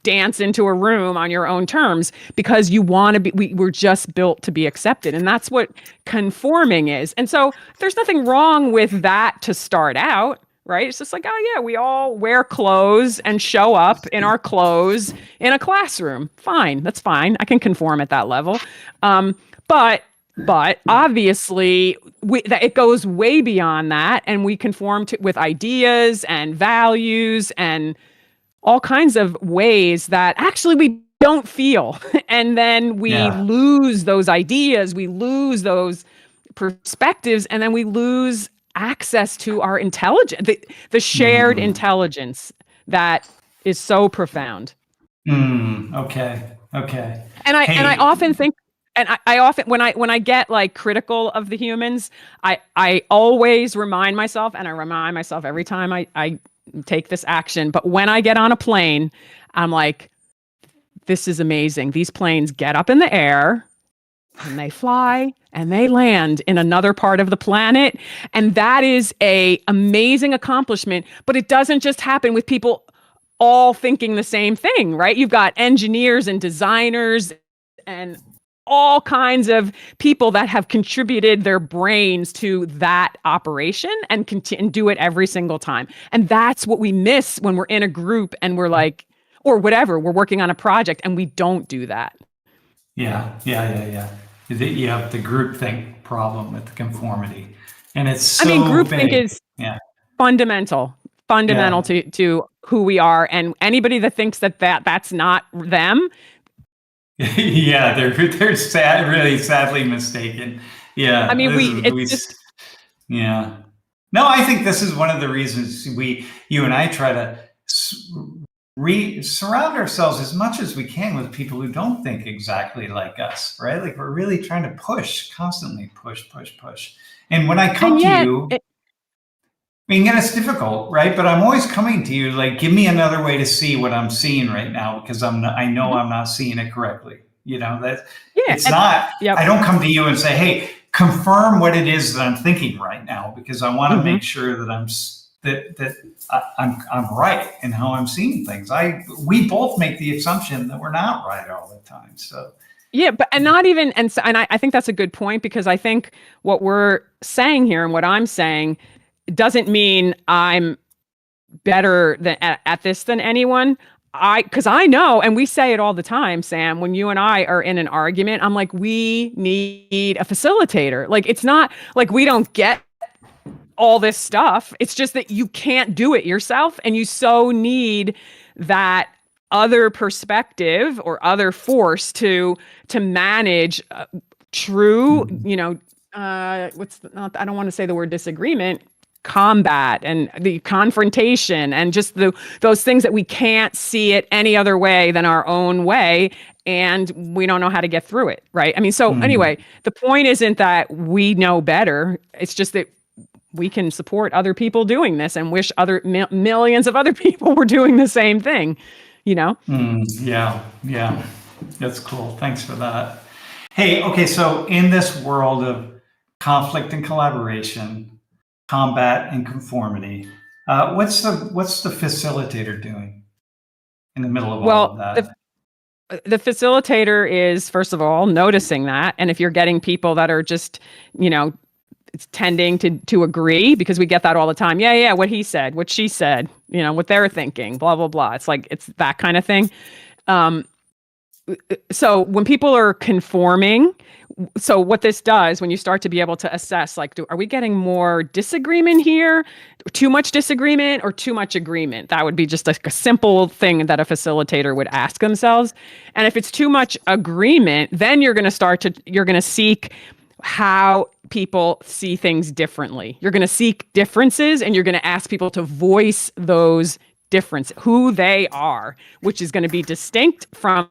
dance into a room on your own terms because you want to be, we're just built to be accepted. And that's what conforming is. And so there's nothing wrong with that to start out, right? It's just like, oh yeah, we all wear clothes and show up in our clothes in a classroom. Fine, that's fine. I can conform at that level. But obviously it goes way beyond that, and we conform with ideas and values and all kinds of ways that actually we don't feel. And then we lose those ideas, we lose those perspectives, and then we lose access to our intelligence, the shared intelligence that is so profound. Okay. And I often think, and I often, when I get like critical of the humans, I always remind myself, and I remind myself every time I take this action, but when I get on a plane, I'm like, this is amazing. These planes get up in the air and they fly and they land in another part of the planet. And that is an amazing accomplishment, but it doesn't just happen with people all thinking the same thing, right? You've got engineers and designers and all kinds of people that have contributed their brains to that operation and do it every single time. And that's what we miss when we're in a group and we're like, or whatever, we're working on a project and we don't do that. Yeah. You have the groupthink problem with the conformity. And it's so groupthink big. is fundamental to who we are. And anybody that thinks that's not them. Yeah, they're really sadly mistaken. Yeah. I mean, No, I think this is one of the reasons you and I try to surround ourselves as much as we can with people who don't think exactly like us, right? Like we're really trying to constantly push. And when I come to you, again, it's difficult, right? But I'm always coming to you like, give me another way to see what I'm seeing right now, because I know I'm not seeing it correctly. I don't come to you and say, hey, confirm what it is that I'm thinking right now, because I want to make sure that I'm right in how I'm seeing things. We both make the assumption that we're not right all the time. So I think that's a good point, because I think what we're saying here and what I'm saying doesn't mean I'm better at this than anyone. Because I know, and we say it all the time, Sam, when you and I are in an argument, I'm like, we need a facilitator. Like, it's not like we don't get all this stuff. It's just that you can't do it yourself, and you so need that other perspective or other force to manage true, I don't want to say the word disagreement, combat and the confrontation and just those things that we can't see it any other way than our own way, and we don't know how to get through it, right? I mean, so anyway, the point isn't that we know better. It's just that we can support other people doing this and wish millions of other people were doing the same thing, Yeah. That's cool. Thanks for that. Hey, okay. So in this world of conflict and collaboration, combat and conformity, what's the facilitator doing in the middle of all of that? The facilitator is, first of all, noticing that. And if you're getting people that are just, tending to agree, because we get that all the time. Yeah, what he said, what she said, what they're thinking, blah, blah, blah. It's like, it's that kind of thing. So when people are conforming, so what this does, when you start to be able to assess, like, are we getting more disagreement here, too much disagreement, or too much agreement? That would be just like a simple thing that a facilitator would ask themselves. And if it's too much agreement, then you're going to seek how people see things differently. You're going to seek differences, and you're going to ask people to voice those differences, who they are, which is going to be distinct from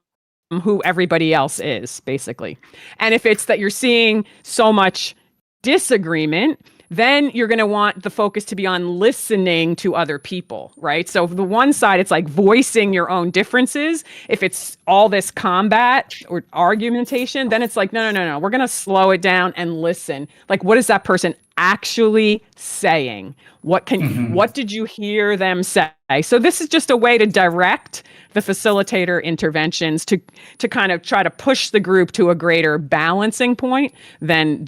who everybody else is, basically. And if it's that you're seeing so much disagreement, then you're going to want the focus to be on listening to other people, right? So the one side, it's like voicing your own differences. If it's all this combat or argumentation, then it's like, no. We're going to slow it down and listen. Like, what is that person actually saying? What did you hear them say? So this is just a way to direct the facilitator interventions to kind of try to push the group to a greater balancing point than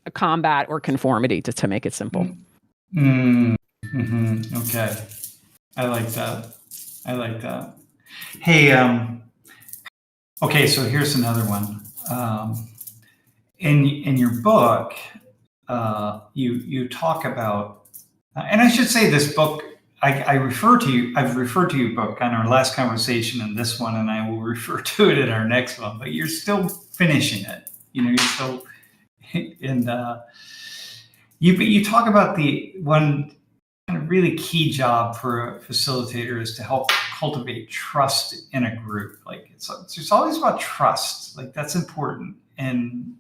a combat or conformity, to make it simple. Okay. I like that. Hey, okay, so here's another one. In your book, you talk about, and I should say this book, I've referred to your book on our last conversation and this one, and I will refer to it in our next one, but you're still finishing it. You're still, and you talk about the one kind of really key job for a facilitator is to help cultivate trust in a group. Like it's always about trust. Like that's important, and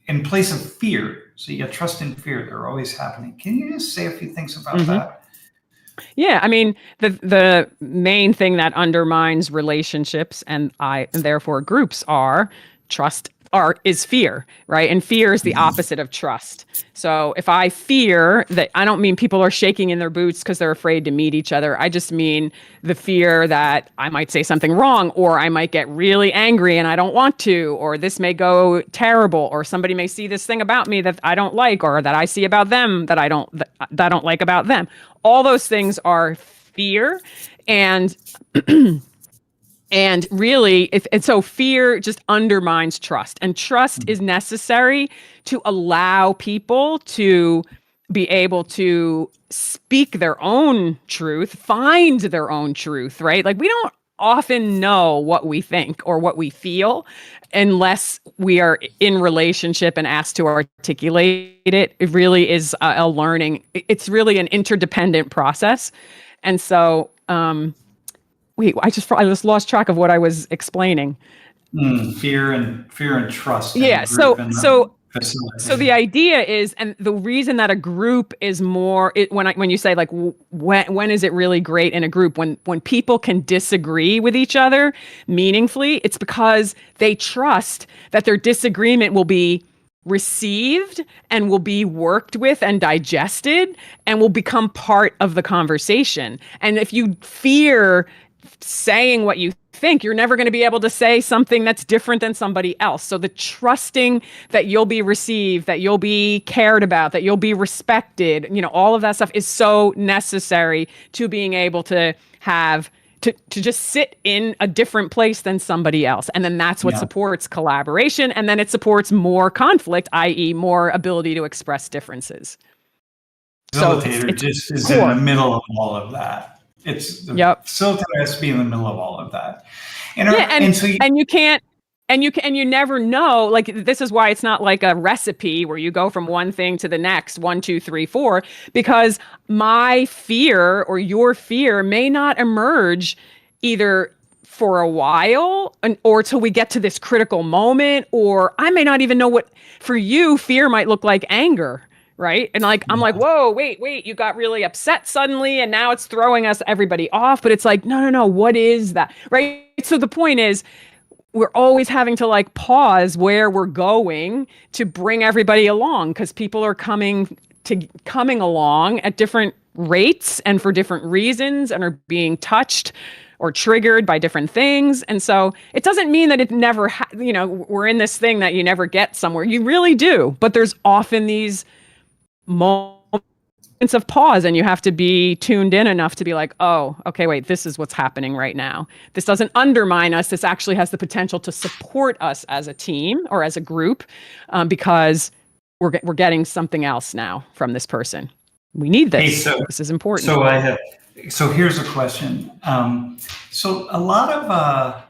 in place of fear. So you got trust and fear; they're always happening. Can you just say a few things about that? Yeah, I mean, the main thing that undermines relationships and therefore groups are trust is fear, right? And fear is the opposite of trust. So if I fear that, I don't mean people are shaking in their boots because they're afraid to meet each other. I just mean the fear that I might say something wrong, or I might get really angry and I don't want to, or this may go terrible, or somebody may see this thing about me that I don't like, or that I see about them that I don't like about them. All those things are fear, and and really, so fear just undermines trust, and trust is necessary to allow people to be able to speak their own truth, find their own truth, right? Like we don't often know what we think or what we feel unless we are in relationship and asked to articulate it. It really is a learning. It's really an interdependent process. And so, I just lost track of what I was explaining. Fear and trust. Yeah. So the idea is, and the reason that a group is more, when you say like when is it really great in a group, when people can disagree with each other meaningfully, it's because they trust that their disagreement will be received and will be worked with and digested and will become part of the conversation. And if you fear saying what you think, you're never going to be able to say something that's different than somebody else. So the trusting that you'll be received, that you'll be cared about, that you'll be respected, all of that stuff is so necessary to being able to have to just sit in a different place than somebody else. And then that's what supports collaboration. And then it supports more conflict, i.e. more ability to express differences. Facilitator just is in the middle of all of that. It's the facilitator has to be in the middle of all of that. And you never know, like, this is why it's not like a recipe where you go from one thing to the next, 1, 2, 3, 4, because my fear or your fear may not emerge either for a while or till we get to this critical moment, or I may not even know what, for you, fear might look like anger. Right. And like, I'm like, whoa, wait, you got really upset suddenly. And now it's throwing everybody off. But it's like, no. What is that? Right. So the point is, we're always having to like pause where we're going to bring everybody along, because people are coming along at different rates and for different reasons and are being touched or triggered by different things. And so it doesn't mean that it never, we're in this thing that you never get somewhere. You really do. But there's often these moments of pause, and you have to be tuned in enough to be like, oh, okay, wait, this is what's happening right now. This doesn't undermine us. This actually has the potential to support us as a team or as a group, because we're getting something else now from this person. We need this. Hey, this is important. So here's a question. So a lot of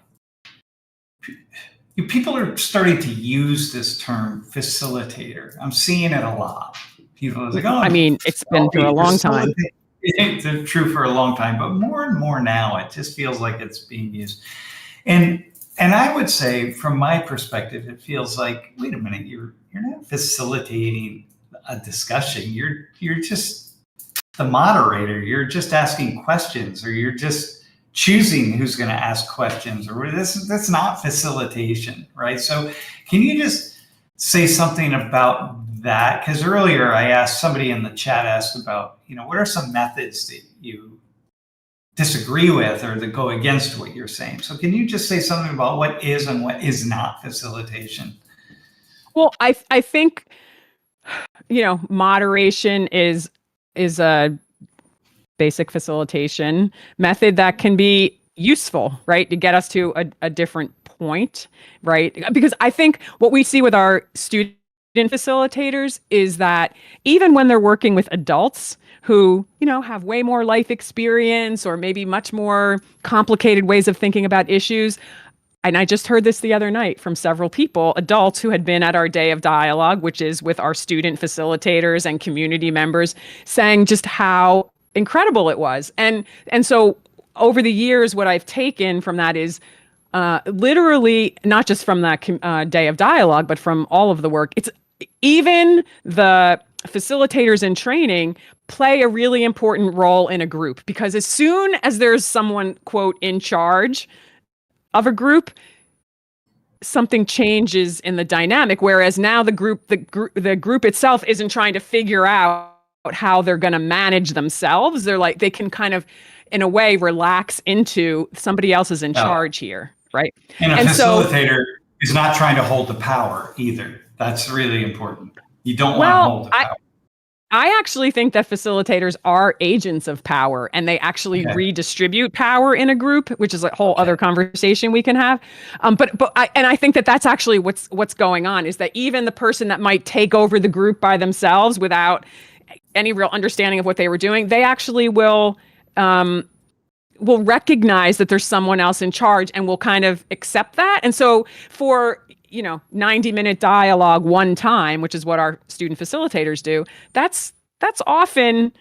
people are starting to use this term facilitator. I'm seeing it a lot. People are like, I mean, it's been for a long time. It's true for a long time, but more and more now, it just feels like it's being used. And I would say, from my perspective, it feels like, wait a minute, you're not facilitating a discussion. You're just the moderator. You're just asking questions, or you're just choosing who's going to ask questions, or that's not facilitation, right? So can you just say something about that? Because earlier I asked, somebody in the chat asked about, what are some methods that you disagree with or that go against what you're saying? So can you just say something about what is and what is not facilitation? Well, I think, moderation is a basic facilitation method that can be useful, right, to get us to a different point, right? Because I think what we see with our student facilitators is that even when they're working with adults who, have way more life experience or maybe much more complicated ways of thinking about issues, and I just heard this the other night from several people, adults who had been at our day of dialogue, which is with our student facilitators and community members, saying just how incredible it was. And so over the years, what I've taken from that is literally not just from that day of dialogue, but from all of the work. It's even the facilitators in training play a really important role in a group, because as soon as there's someone, quote, in charge of a group, something changes in the dynamic. Whereas now the group itself isn't trying to figure out how they're going to manage themselves. They can kind of, in a way, relax into somebody else is in charge here, right? And a facilitator is not trying to hold the power either. That's really important. You don't want to hold the power. I actually think that facilitators are agents of power, and they actually redistribute power in a group, which is a whole other conversation we can have. I think that that's actually what's going on, is that even the person that might take over the group by themselves without any real understanding of what they were doing, they actually will recognize that there's someone else in charge and will kind of accept that. And so for 90-minute dialogue one time, which is what our student facilitators do, that's often,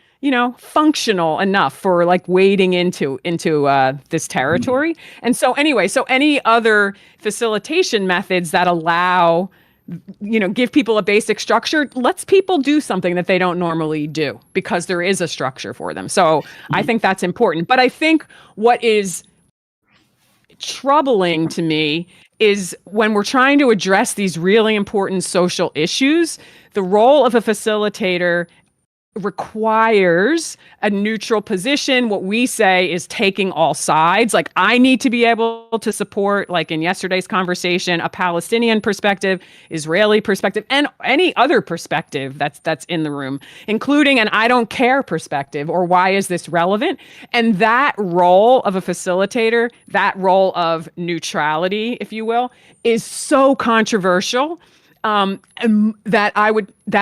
functional enough for like wading into this territory. And so anyway, any other facilitation methods that allow, give people a basic structure, lets people do something that they don't normally do because there is a structure for them. So I think that's important. But I think what is troubling to me is when we're trying to address these really important social issues, the role of a facilitator requires a neutral position. What we say is taking all sides. Like, I need to be able to support, like in yesterday's conversation, a Palestinian perspective, Israeli perspective, and any other perspective that's in the room, including an I don't care perspective, or why is this relevant? And that role of a facilitator, that role of neutrality, if you will, is so controversial that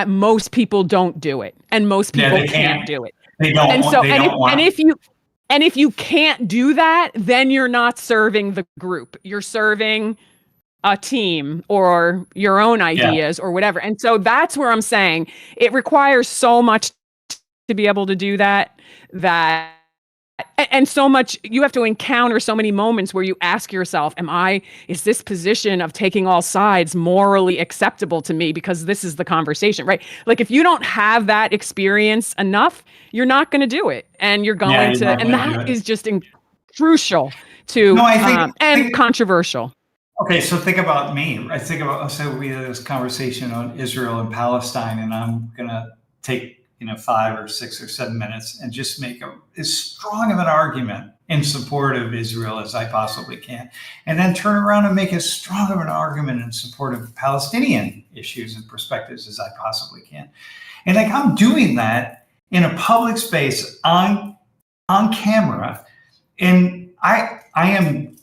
most people don't do it, and most people can't do it. They don't. And if you can't do that, then you're not serving the group. You're serving a team or your own ideas or whatever. And so that's where I'm saying it requires so much to be able to do that. And so much, you have to encounter so many moments where you ask yourself, is this position of taking all sides morally acceptable to me? Because this is the conversation, right? Like, if you don't have that experience enough, you're not going to do it. And you're going to, and that is just crucial to, and controversial. Okay, so think about me. So we had this conversation on Israel and Palestine, and I'm going to take 5 or 6 or 7 minutes and just make as strong of an argument in support of Israel as I possibly can. And then turn around and make as strong of an argument in support of Palestinian issues and perspectives as I possibly can. And like, I'm doing that in a public space on camera. And I'm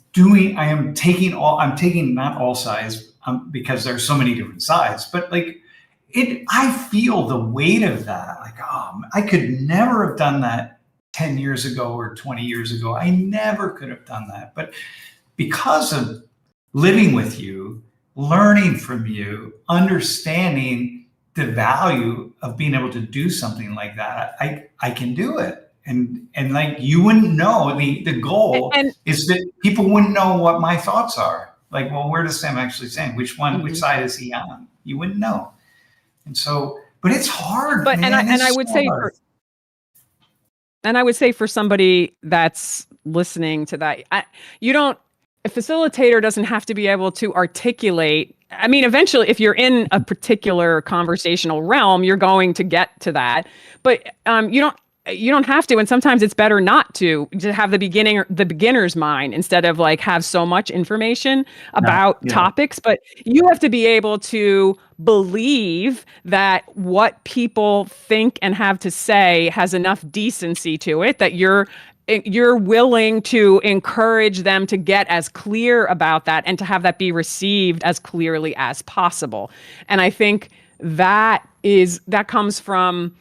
taking not all sides, because there's so many different sides, but like, I feel the weight of that. Like, I could never have done that 10 years ago or 20 years ago. I never could have done that. But because of living with you, learning from you, understanding the value of being able to do something like that, I can do it. and like you wouldn't know. The goal And is that people wouldn't know what my thoughts are. Like, well, where does Sam actually stand? Which mhm. side is he on? You wouldn't know. And so, but it's hard, But man. and I It's would so say hard. for somebody that's listening to that, a facilitator doesn't have to be able to articulate. I mean, eventually, if you're in a particular conversational realm, you're going to get to that. But you don't have to, and sometimes it's better not to have the beginner's mind instead of like have so much information Yeah, about yeah, topics. But you have to be able to believe that what people think and have to say has enough decency to it that you're willing to encourage them to get as clear about that and to have that be received as clearly as possible. And I think that comes from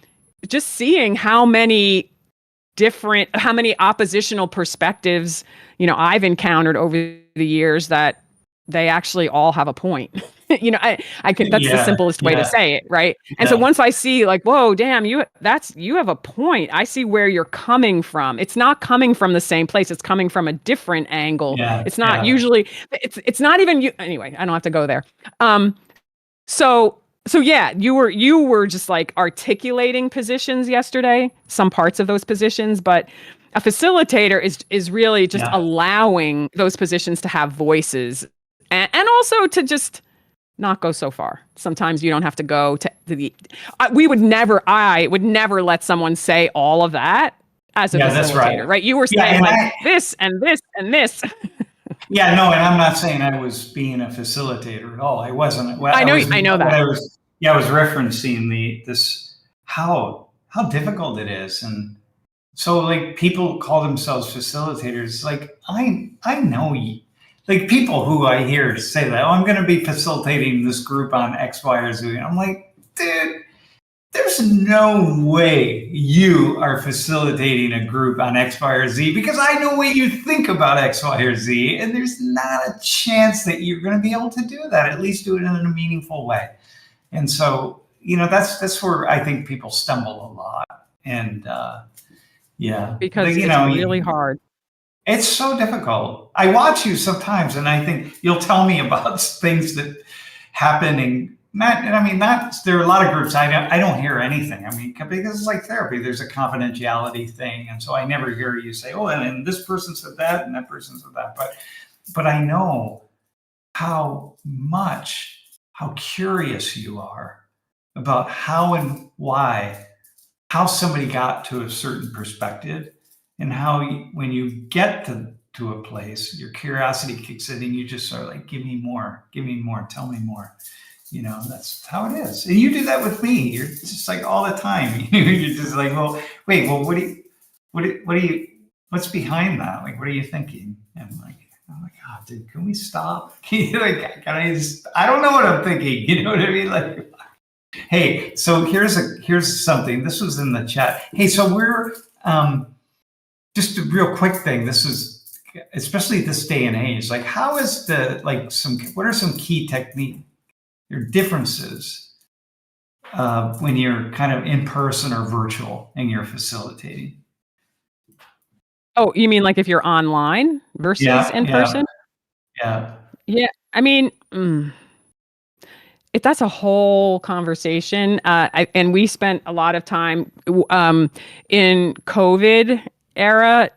just seeing how many oppositional perspectives, I've encountered over the years that they actually all have a point. That's the yeah, simplest way to yeah, say it, right? And so yeah, once I see like, whoa, damn, you have a point. I see where you're coming from. It's not coming from the same place. It's coming from a different angle. yeah, It's not yeah. usually, it's not even you. Anyway, I don't have to go there. So yeah, you were just like articulating positions yesterday, some parts of those positions, but a facilitator is really just Yeah. allowing those positions to have voices and also to just not go so far. Sometimes you don't have to go to the. I would never let someone say all of that as a Yeah, that's right. facilitator, right? You were Yeah, saying and like this and this and this. yeah, no, and I'm not saying I was being a facilitator at all. I wasn't. Well, I know that. I was referencing this how difficult it is, and so like people call themselves facilitators. Like I know you, like people who I hear say that, oh, I'm going to be facilitating this group on X, Y, or Z. I'm like, dude, there's no way you are facilitating a group on X, Y, or Z because I know what you think about X, Y, or Z, and there's not a chance that you're going to be able to do that. At least do it in a meaningful way. And so, that's where I think people stumble a lot. And yeah, Because it's really hard. it's so difficult. I watch you sometimes, and I think you'll tell me about things that happen in not. I mean, not there are a lot of groups I don't hear anything. I mean, because it's like therapy. There's a confidentiality thing, and so I never hear you say, "Oh, and this person said that, and that person said that." But I know how curious you are about how and why how somebody got to a certain perspective and how when you get to a place your curiosity kicks in and you just are like give me more, tell me more. That's how it is, and you do that with me. You're just like all the time. You're just like, well, wait, well, what's behind that? Like, what are you thinking? And I'm like, oh my god, dude, can we stop? Like, I don't know what I'm thinking. You know what I mean? Like, hey, so here's something. This was in the chat. Hey, so we're just a real quick thing. This is especially this day and age. Like, how is what are some key technique or differences when you're kind of in person or virtual and you're facilitating? Oh, you mean like if you're online versus Yeah, in yeah, person? yeah, Yeah, I mean, that's a whole conversation. And we spent a lot of time in COVID era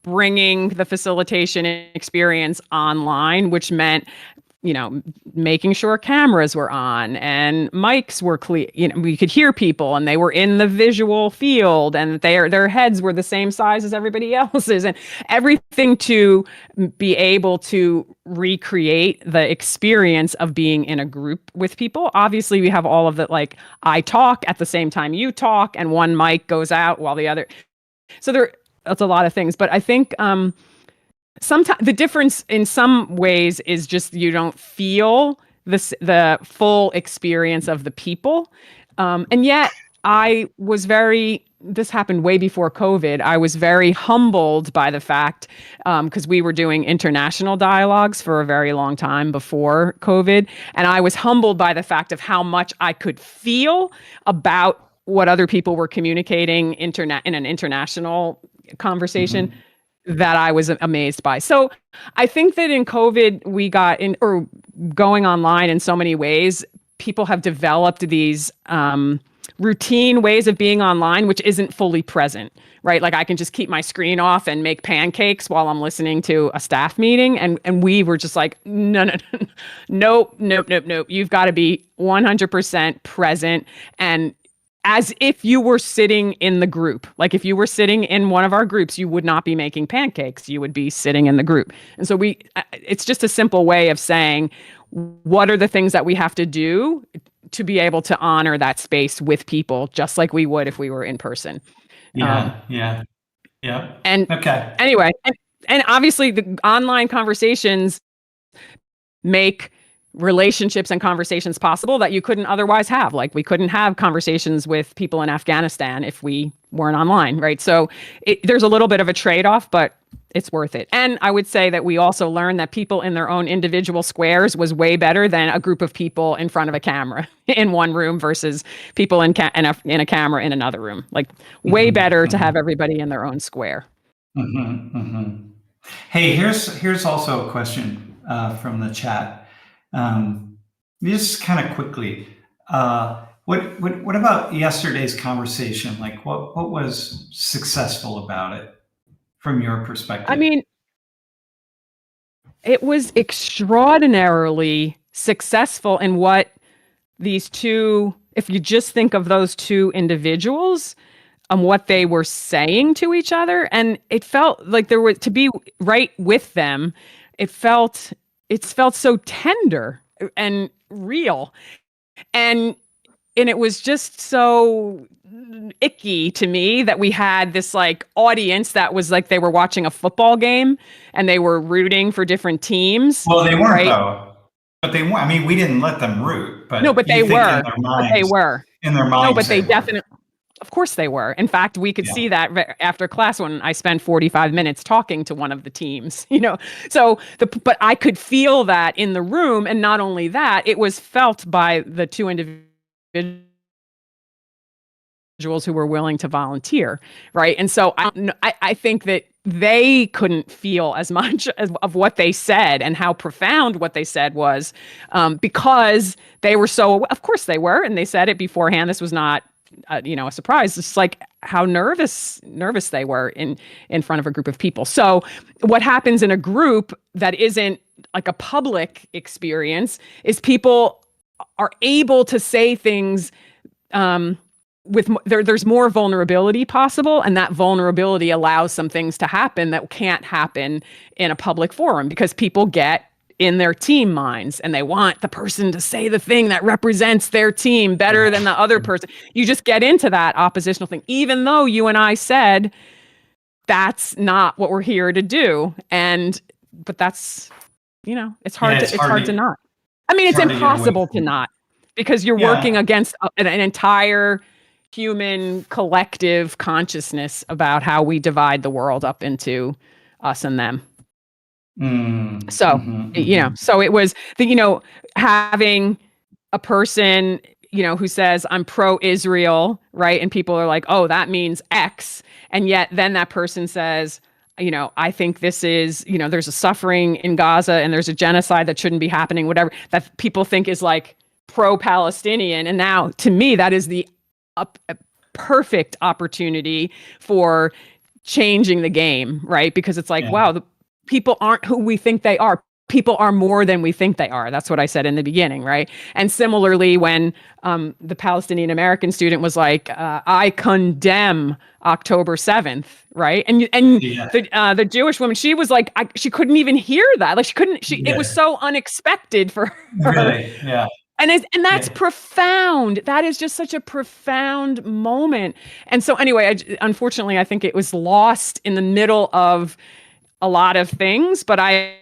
bringing the facilitation experience online, which meant making sure cameras were on and mics were clear. We could hear people and they were in the visual field and their heads were the same size as everybody else's and everything to be able to recreate the experience of being in a group with people. Obviously, we have all of the I talk at the same time you talk and one mic goes out while the other. So that's a lot of things, but I think sometimes the difference in some ways is just you don't feel the full experience of the people, and yet this happened way before COVID. I was very humbled by the fact, because we were doing international dialogues for a very long time before COVID, and I was humbled by the fact of how much I could feel about what other people were communicating in an international conversation that I was amazed by. So I think that in COVID, we got in, or going online in so many ways, people have developed these routine ways of being online, which isn't fully present, right? Like I can just keep my screen off and make pancakes while I'm listening to a staff meeting. And we were just like, no, nope. You've got to be 100% present, and as if you were sitting in the group. Like if you were sitting in one of our groups, you would not be making pancakes. You would be sitting in the group. And so it's just a simple way of saying, what are the things that we have to do to be able to honor that space with people, just like we would if we were in person. Yeah. And okay. Anyway, and obviously the online conversations make relationships and conversations possible that you couldn't otherwise have. Like we couldn't have conversations with people in Afghanistan if we weren't online, right? So there's a little bit of a trade-off, but it's worth it. And I would say that we also learned that people in their own individual squares was way better than a group of people in front of a camera in one room versus people in a camera in another room. Like way better to have everybody in their own square. Hey, here's also a question from the chat. Just kind of quickly, what about yesterday's conversation? Like what was successful about it from your perspective? I mean, it was extraordinarily successful in what these two, if you just think of those two individuals, what they were saying to each other. And it felt like there was, to be right with them, it felt so tender and real. And it was just so icky to me that we had this like audience that was like they were watching a football game and they were rooting for different teams. Well, they weren't, right? Though. But they weren't. I mean, we didn't let them root. But no, but they were. In their minds. No, but they definitely. Of course they were. In fact, we could see that after class when I spent 45 minutes talking to one of the teams, So but I could feel that in the room, and not only that, it was felt by the two individuals who were willing to volunteer, right? And so I think that they couldn't feel as much of what they said and how profound what they said was, because they were so. Of course they were, and they said it beforehand. This was not a surprise. It's like how nervous they were in front of a group of people. So what happens in a group that isn't like a public experience is people are able to say things there's more vulnerability possible, and that vulnerability allows some things to happen that can't happen in a public forum because people get in their team minds and they want the person to say the thing that represents their team better than the other person. You just get into that oppositional thing, even though you and I said that's not what we're here to do. But that's, it's hard to not. I mean, it's impossible to not, because you're working against an entire human collective consciousness about how we divide the world up into us and them. So it was having a person who says I'm pro-Israel, right? And people are like, oh, that means X, and yet then that person says, I think this is, there's a suffering in Gaza and there's a genocide that shouldn't be happening, whatever, that people think is like pro-Palestinian. And now to me that is the a perfect opportunity for changing the game, right? Because it's like, wow, people aren't who we think they are. People are more than we think they are. That's what I said in the beginning, right? And similarly, when the Palestinian American student was like, I condemn October 7th, right? And the Jewish woman, she was like, she couldn't even hear that. Like it was so unexpected for her. Really? Yeah. And that's profound. That is just such a profound moment. And so anyway, unfortunately, I think it was lost in the middle of a lot of things, but I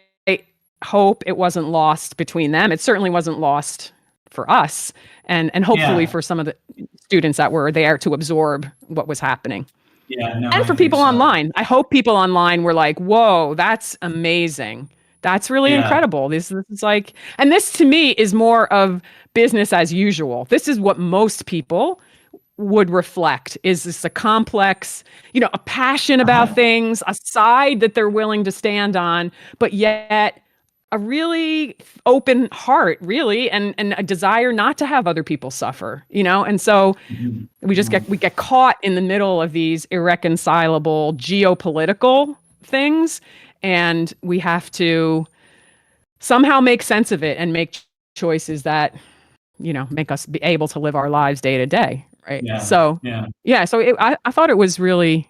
hope it wasn't lost between them. It certainly wasn't lost for us, and hopefully for some of the students that were there to absorb what was happening. And for people online. I hope people online were like, whoa, that's amazing. That's really incredible. This is like, and this to me is more of business as usual. This is what most people would reflect? Is this a complex, a passion about things, a side that they're willing to stand on, but yet a really open heart, really, and a desire not to have other people suffer, And so we get caught in the middle of these irreconcilable geopolitical things, and we have to somehow make sense of it and make choices that, make us be able to live our lives day to day. Right. Yeah. So, yeah. So I thought it was really,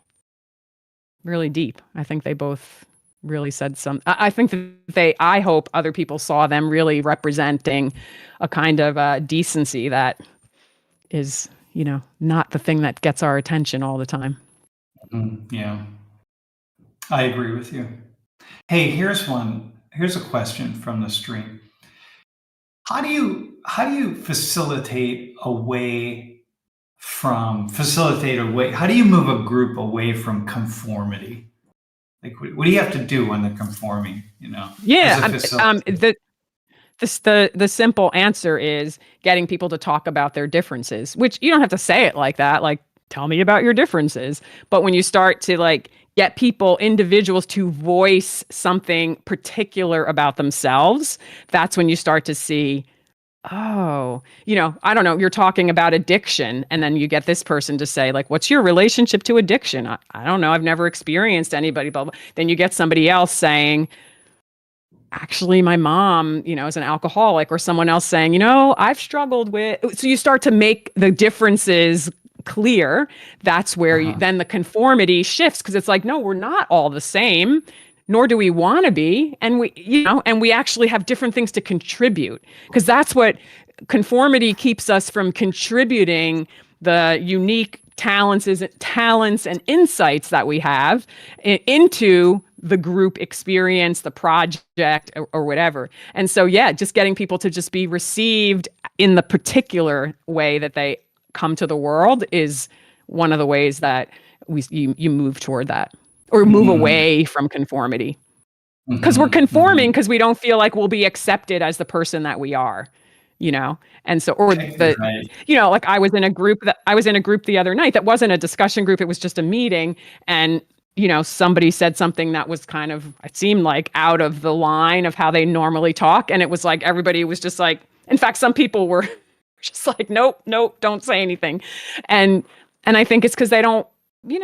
really deep. I think they both really said some. I think that I hope other people saw them really representing a kind of decency that is, not the thing that gets our attention all the time. Yeah, I agree with you. Hey, here's a question from the stream. How do you facilitate away? How do you move a group away from conformity? Like, what do you have to do when they're conforming? Yeah, the simple answer is getting people to talk about their differences, which you don't have to say it like that. Like, tell me about your differences. But when you start to get individuals to voice something particular about themselves, that's when you start to see, oh, I don't know, you're talking about addiction, and then you get this person to say, what's your relationship to addiction? I don't know, I've never experienced anybody, blah, blah. Then you get somebody else saying, actually, my mom, is an alcoholic, or someone else saying, I've struggled with. So you start to make the differences clear. That's where then the conformity shifts, because it's like, no, we're not all the same, nor do we want to be. And we actually have different things to contribute, because that's what conformity keeps us from contributing, the unique talents and insights that we have into the group experience, the project, or whatever. And so, just getting people to just be received in the particular way that they come to the world is one of the ways that you move toward that, or move away from conformity. Because we're conforming because we don't feel like we'll be accepted as the person that we are. And so, or I was in a group the other night that wasn't a discussion group. It was just a meeting. And, somebody said something that was kind of, it seemed like out of the line of how they normally talk. And it was like, everybody was just like, in fact, some people were just like, nope, don't say anything. And I think it's because they don't, you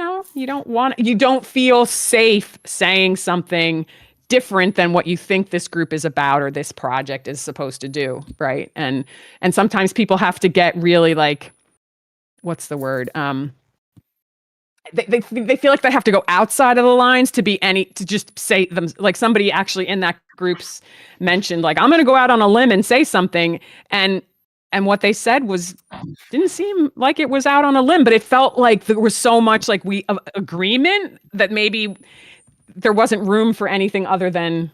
don't feel safe saying something different than what you think this group is about or this project is supposed to do, right? And sometimes people have to get really what's the word? They feel like they have to go outside of the lines to just say them. Like, somebody actually in that group's mentioned, I'm going to go out on a limb and say something, and what they said didn't seem like it was out on a limb, but it felt like there was so much agreement that maybe there wasn't room for anything other than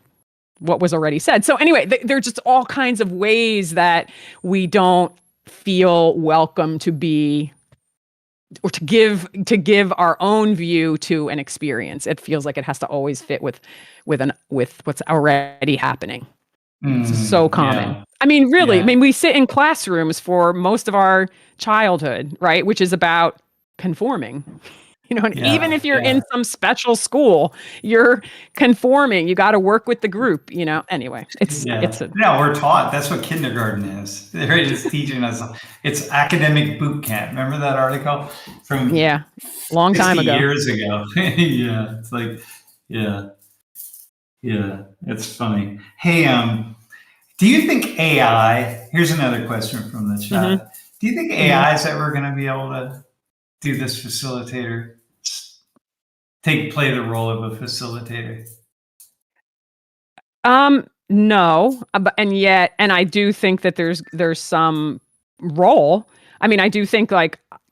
what was already said. So anyway, there are just all kinds of ways that we don't feel welcome to be, or to give our own view to an experience. It feels like it has to always fit with what's already happening. It's so common. Yeah. I mean, really, we sit in classrooms for most of our childhood, right? Which is about conforming. And even if you're in some special school, you're conforming. You got to work with the group, Anyway, we're taught. That's what kindergarten is. They're just teaching us. It's academic boot camp. Remember that article from long time ago, years ago? Yeah, it's like, it's funny. Hey, do you think AI? Here's another question from the chat. Do you think AI is ever going to be able to do this facilitator, play the role of a facilitator? No, and I do think that there's some role. I mean, I do think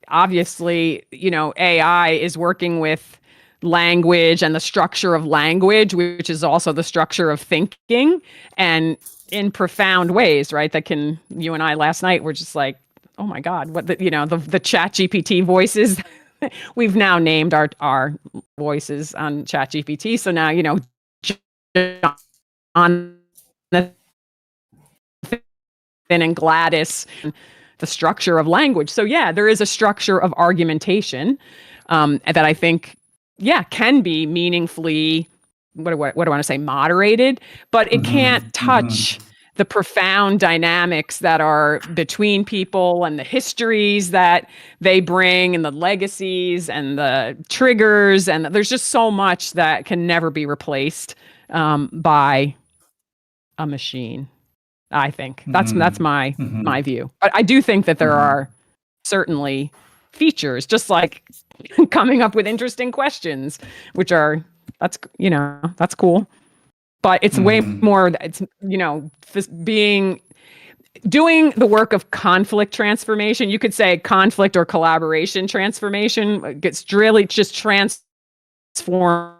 obviously, AI is working with language and the structure of language, which is also the structure of thinking, and in profound ways, right? You and I last night were just like, oh my God, what the ChatGPT voices. We've now named our voices on ChatGPT. So now, on the and Gladys the structure of language. So yeah, there is a structure of argumentation that I think, can be meaningfully, what do I want to say, moderated, but it can't touch the profound dynamics that are between people and the histories that they bring and the legacies and the triggers. And there's just so much that can never be replaced by a machine. I think that's my view. But I do think that there are certainly features, just like coming up with interesting questions, which are, that's cool. But it's way more, it's, doing the work of conflict transformation. You could say conflict or collaboration transformation. It's really just transforming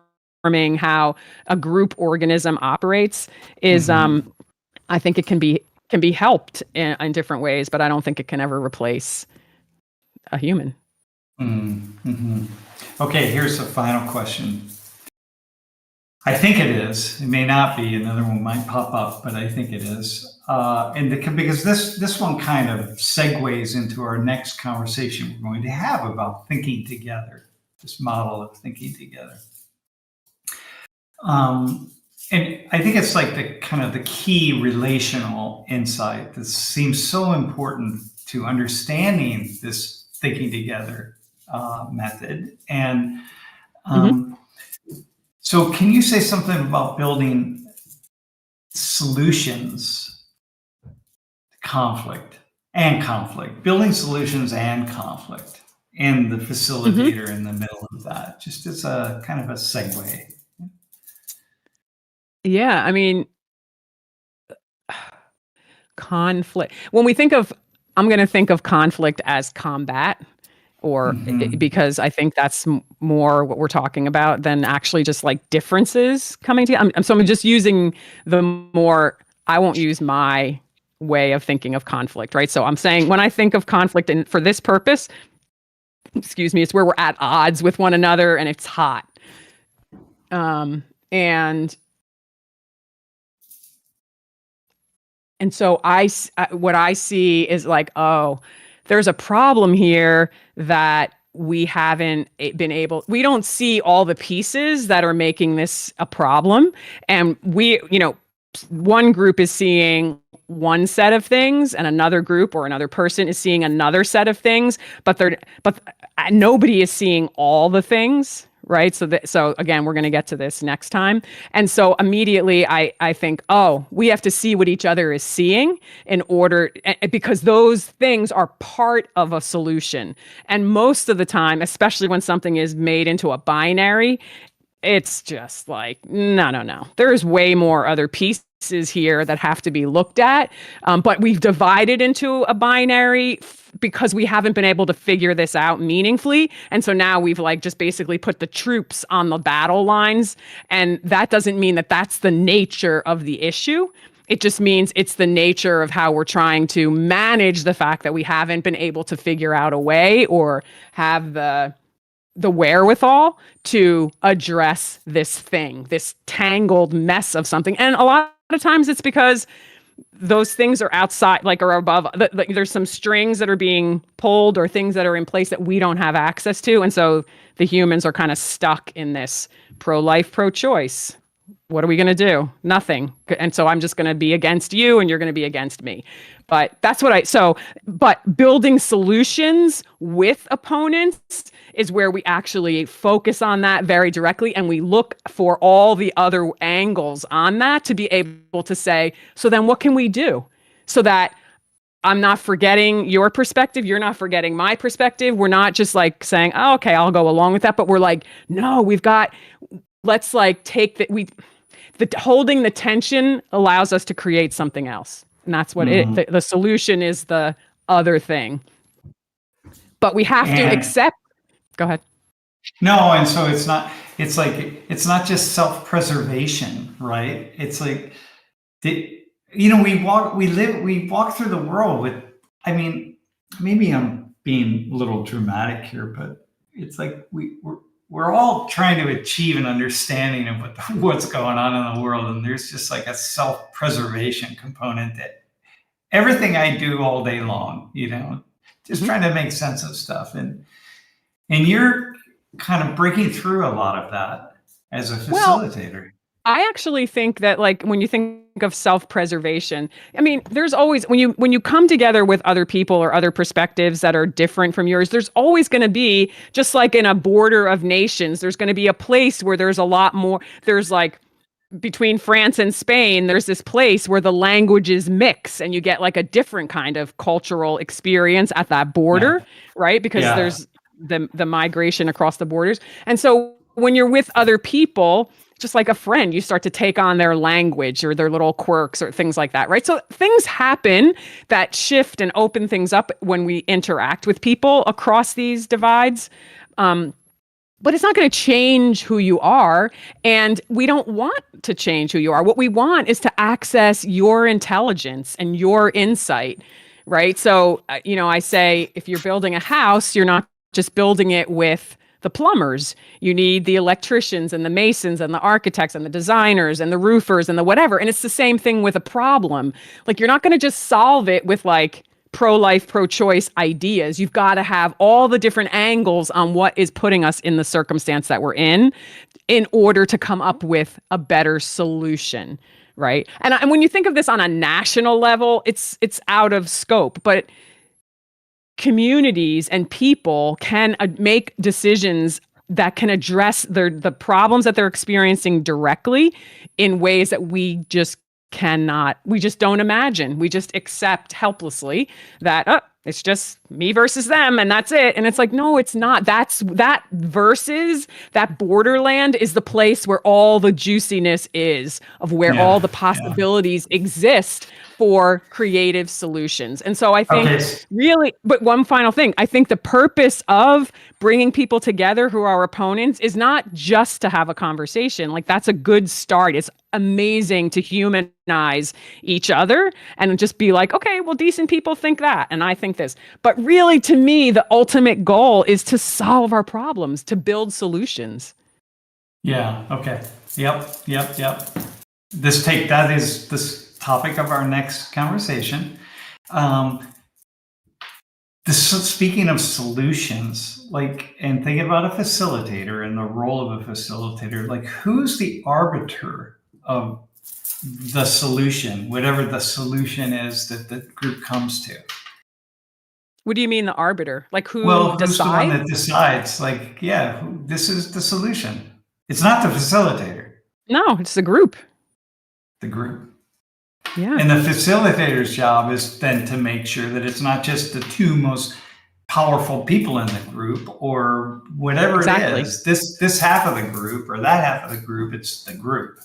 how a group organism operates is, I think it can be helped in different ways, but I don't think it can ever replace a human. Okay, here's the final question. I think it is. It may not be. Another one might pop up, but I think it is. Because this one kind of segues into our next conversation we're going to have about thinking together, this model of thinking together. And I think it's like the kind of the key relational insight that seems so important to understanding this thinking together method. And so can you say something about building solutions to conflict, building solutions and conflict, and the facilitator in the middle of that, just as a kind of a segue? Yeah, I mean, conflict. When we think of, I'm going to think of conflict as combat, or because I think that's more what we're talking about than actually just like differences coming together. So I'm just using I won't use my way of thinking of conflict, right? So I'm saying when I think of conflict, and for this purpose, it's where we're at odds with one another and it's hot. And so what I see is like, oh, there's a problem here that we haven't been able, we don't see all the pieces that are making this a problem. And one group is seeing one set of things and another group or another person is seeing another set of things, but nobody is seeing all the things. Right. So again, we're going to get to this next time. And so immediately I think, oh, we have to see what each other is seeing because those things are part of a solution. And most of the time, especially when something is made into a binary, it's just like, no. There's way more other pieces here that have to be looked at. But we've divided into a binary because we haven't been able to figure this out meaningfully. And so now we've like just basically put the troops on the battle lines. And that doesn't mean that that's the nature of the issue. It just means it's the nature of how we're trying to manage the fact that we haven't been able to figure out a way or have the wherewithal to address this thing, this tangled mess of something. And a lot of times it's because those things are outside, like, or above. There's some strings that are being pulled or things that are in place that we don't have access to. And so the humans are kind of stuck in this pro-life, pro-choice. What are we going to do? Nothing. And so I'm just going to be against you and you're going to be against me. But that's but building solutions with opponents is where we actually focus on that very directly. And we look for all the other angles on that to be able to say, so then what can we do so that I'm not forgetting your perspective, you're not forgetting my perspective. We're not just like saying, oh, okay, I'll go along with that. But we're like, no, let's like take holding the tension allows us to create something else. And that's what the solution is, the other thing. But we have to accept. Go ahead. No, and so it's not just self-preservation, right? It's like, we walk through the world with, I mean, maybe I'm being a little dramatic here, but it's like we're all trying to achieve an understanding of what's going on in the world. And there's just like a self-preservation component that everything I do all day long, just trying to make sense of stuff. And you're kind of breaking through a lot of that as a facilitator. I actually think that, like, when you think of self-preservation, I mean, there's always, when you come together with other people or other perspectives that are different from yours, there's always going to be, just like in a border of nations, there's going to be a place where there's a lot more, there's like, between France and Spain, there's this place where the languages mix and you get like a different kind of cultural experience at that border, right? Because there's the migration across the borders. And so when you're with other people, just like a friend, you start to take on their language or their little quirks or things like that, right? So things happen that shift and open things up when we interact with people across these divides. But it's not going to change who you are. And we don't want to change who you are. What we want is to access your intelligence and your insight, right? So, I say, if you're building a house, you're not just building it with the plumbers. You need the electricians and the masons and the architects and the designers and the roofers and the whatever. And it's the same thing with a problem. Like, you're not going to just solve it with like pro-life, pro-choice ideas. You've got to have all the different angles on what is putting us in the circumstance that we're in order to come up with a better solution, right? And when you think of this on a national level, it's out of scope, but communities and people can make decisions that can address the problems that they're experiencing directly in ways that we just don't imagine. We just accept helplessly that, it's just me versus them and that's it. And it's like, no, it's not. That versus that borderland is the place where all the juiciness is, of where all the possibilities exist for creative solutions. And so I think really, but one final thing, I think the purpose of bringing people together who are opponents is not just to have a conversation. Like, that's a good start. It's amazing to humanize each other and just be like, okay, well, decent people think that, and I think this. But really, to me, the ultimate goal is to solve our problems, to build solutions. Yeah. Okay. Yep. That is this topic of our next conversation. Speaking of solutions, and thinking about a facilitator and the role of a facilitator, like, who's the arbiter of the solution, whatever the solution is that the group comes to? What do you mean, the arbiter? Like, who Well, who's decides? the one that decides? This is the solution. It's not the facilitator. No, it's the group. The group. Yeah. And the facilitator's job is then to make sure that it's not just the two most powerful people in the group or whatever it is. This half of the group or that half of the group, it's the group.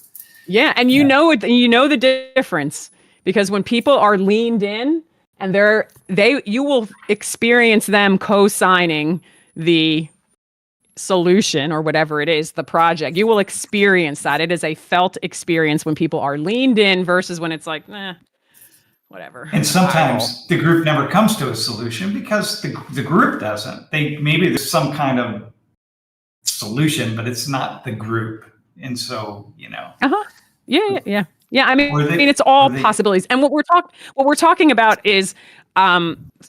Yeah, and you know the difference, because when people are leaned in and you will experience them co-signing the solution or whatever it is, the project. You will experience that. It is a felt experience when people are leaned in versus when it's like, whatever. And sometimes the group never comes to a solution because the group doesn't. Maybe there's some kind of solution, but it's not the group. And so, Yeah. I mean, it's all possibilities. And what we're talking about is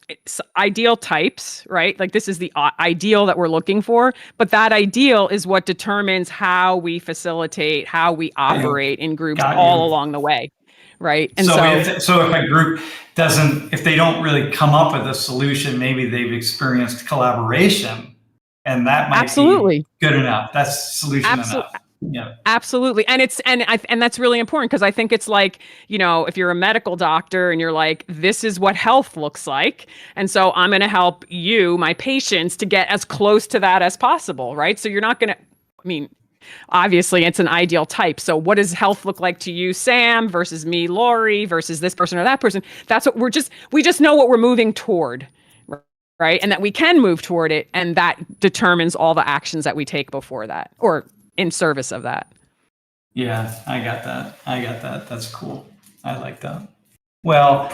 it's ideal types, right? Like, this is the ideal that we're looking for, but that ideal is what determines how we facilitate, how we operate in groups all along the way, right? And so if a group if they don't really come up with a solution, maybe they've experienced collaboration, and that might be good enough. That's solution enough. Yeah, absolutely. And that's really important, because I think it's like, if you're a medical doctor and you're like, this is what health looks like, and so I'm going to help you, my patients, to get as close to that as possible, right? So you're not going to, obviously it's an ideal type. So what does health look like to you, Sam, versus me, Laurie, versus this person or that person? That's what we just know what we're moving toward, right? And that we can move toward it, and that determines all the actions that we take before that, or in service of that. Yeah, I got that. That's cool. I like that. Well,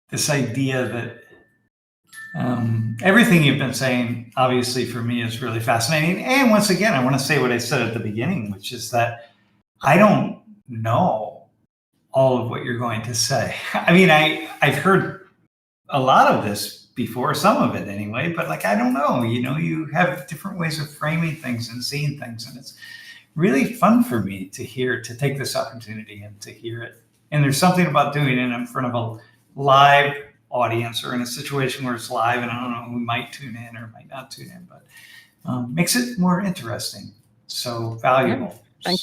this idea that everything you've been saying, obviously, for me, is really fascinating. And once again, I want to say what I said at the beginning, which is that I don't know all of what you're going to say. I mean, I've heard a lot of this before, some of it anyway, but like, I don't know, you have different ways of framing things and seeing things. And it's really fun for me to take this opportunity and to hear it. And there's something about doing it in front of a live audience or in a situation where it's live and I don't know who might tune in or might not tune in, but makes it more interesting. So valuable. Yeah.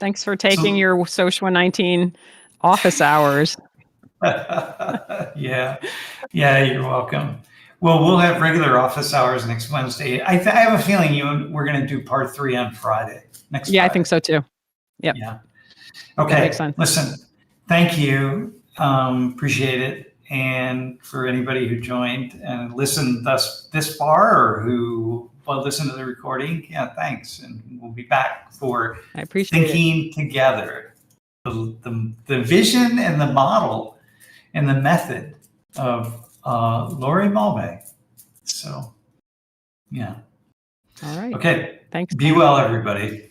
Thanks for taking your Sochwa 19 office hours. Yeah, you're welcome. Well, we'll have regular office hours next Wednesday. I have a feeling we're going to do part 3 on Friday. Next Friday. I think so too. Yep. Yeah. Okay. That makes sense. Listen, thank you. Appreciate it. And for anybody who joined and listened this far or who listen to the recording, thanks. And we'll be back for thinking together. The vision and the model and the method of Laurie Mulvey. So, yeah. All right. Okay. Thanks. Be well, everybody.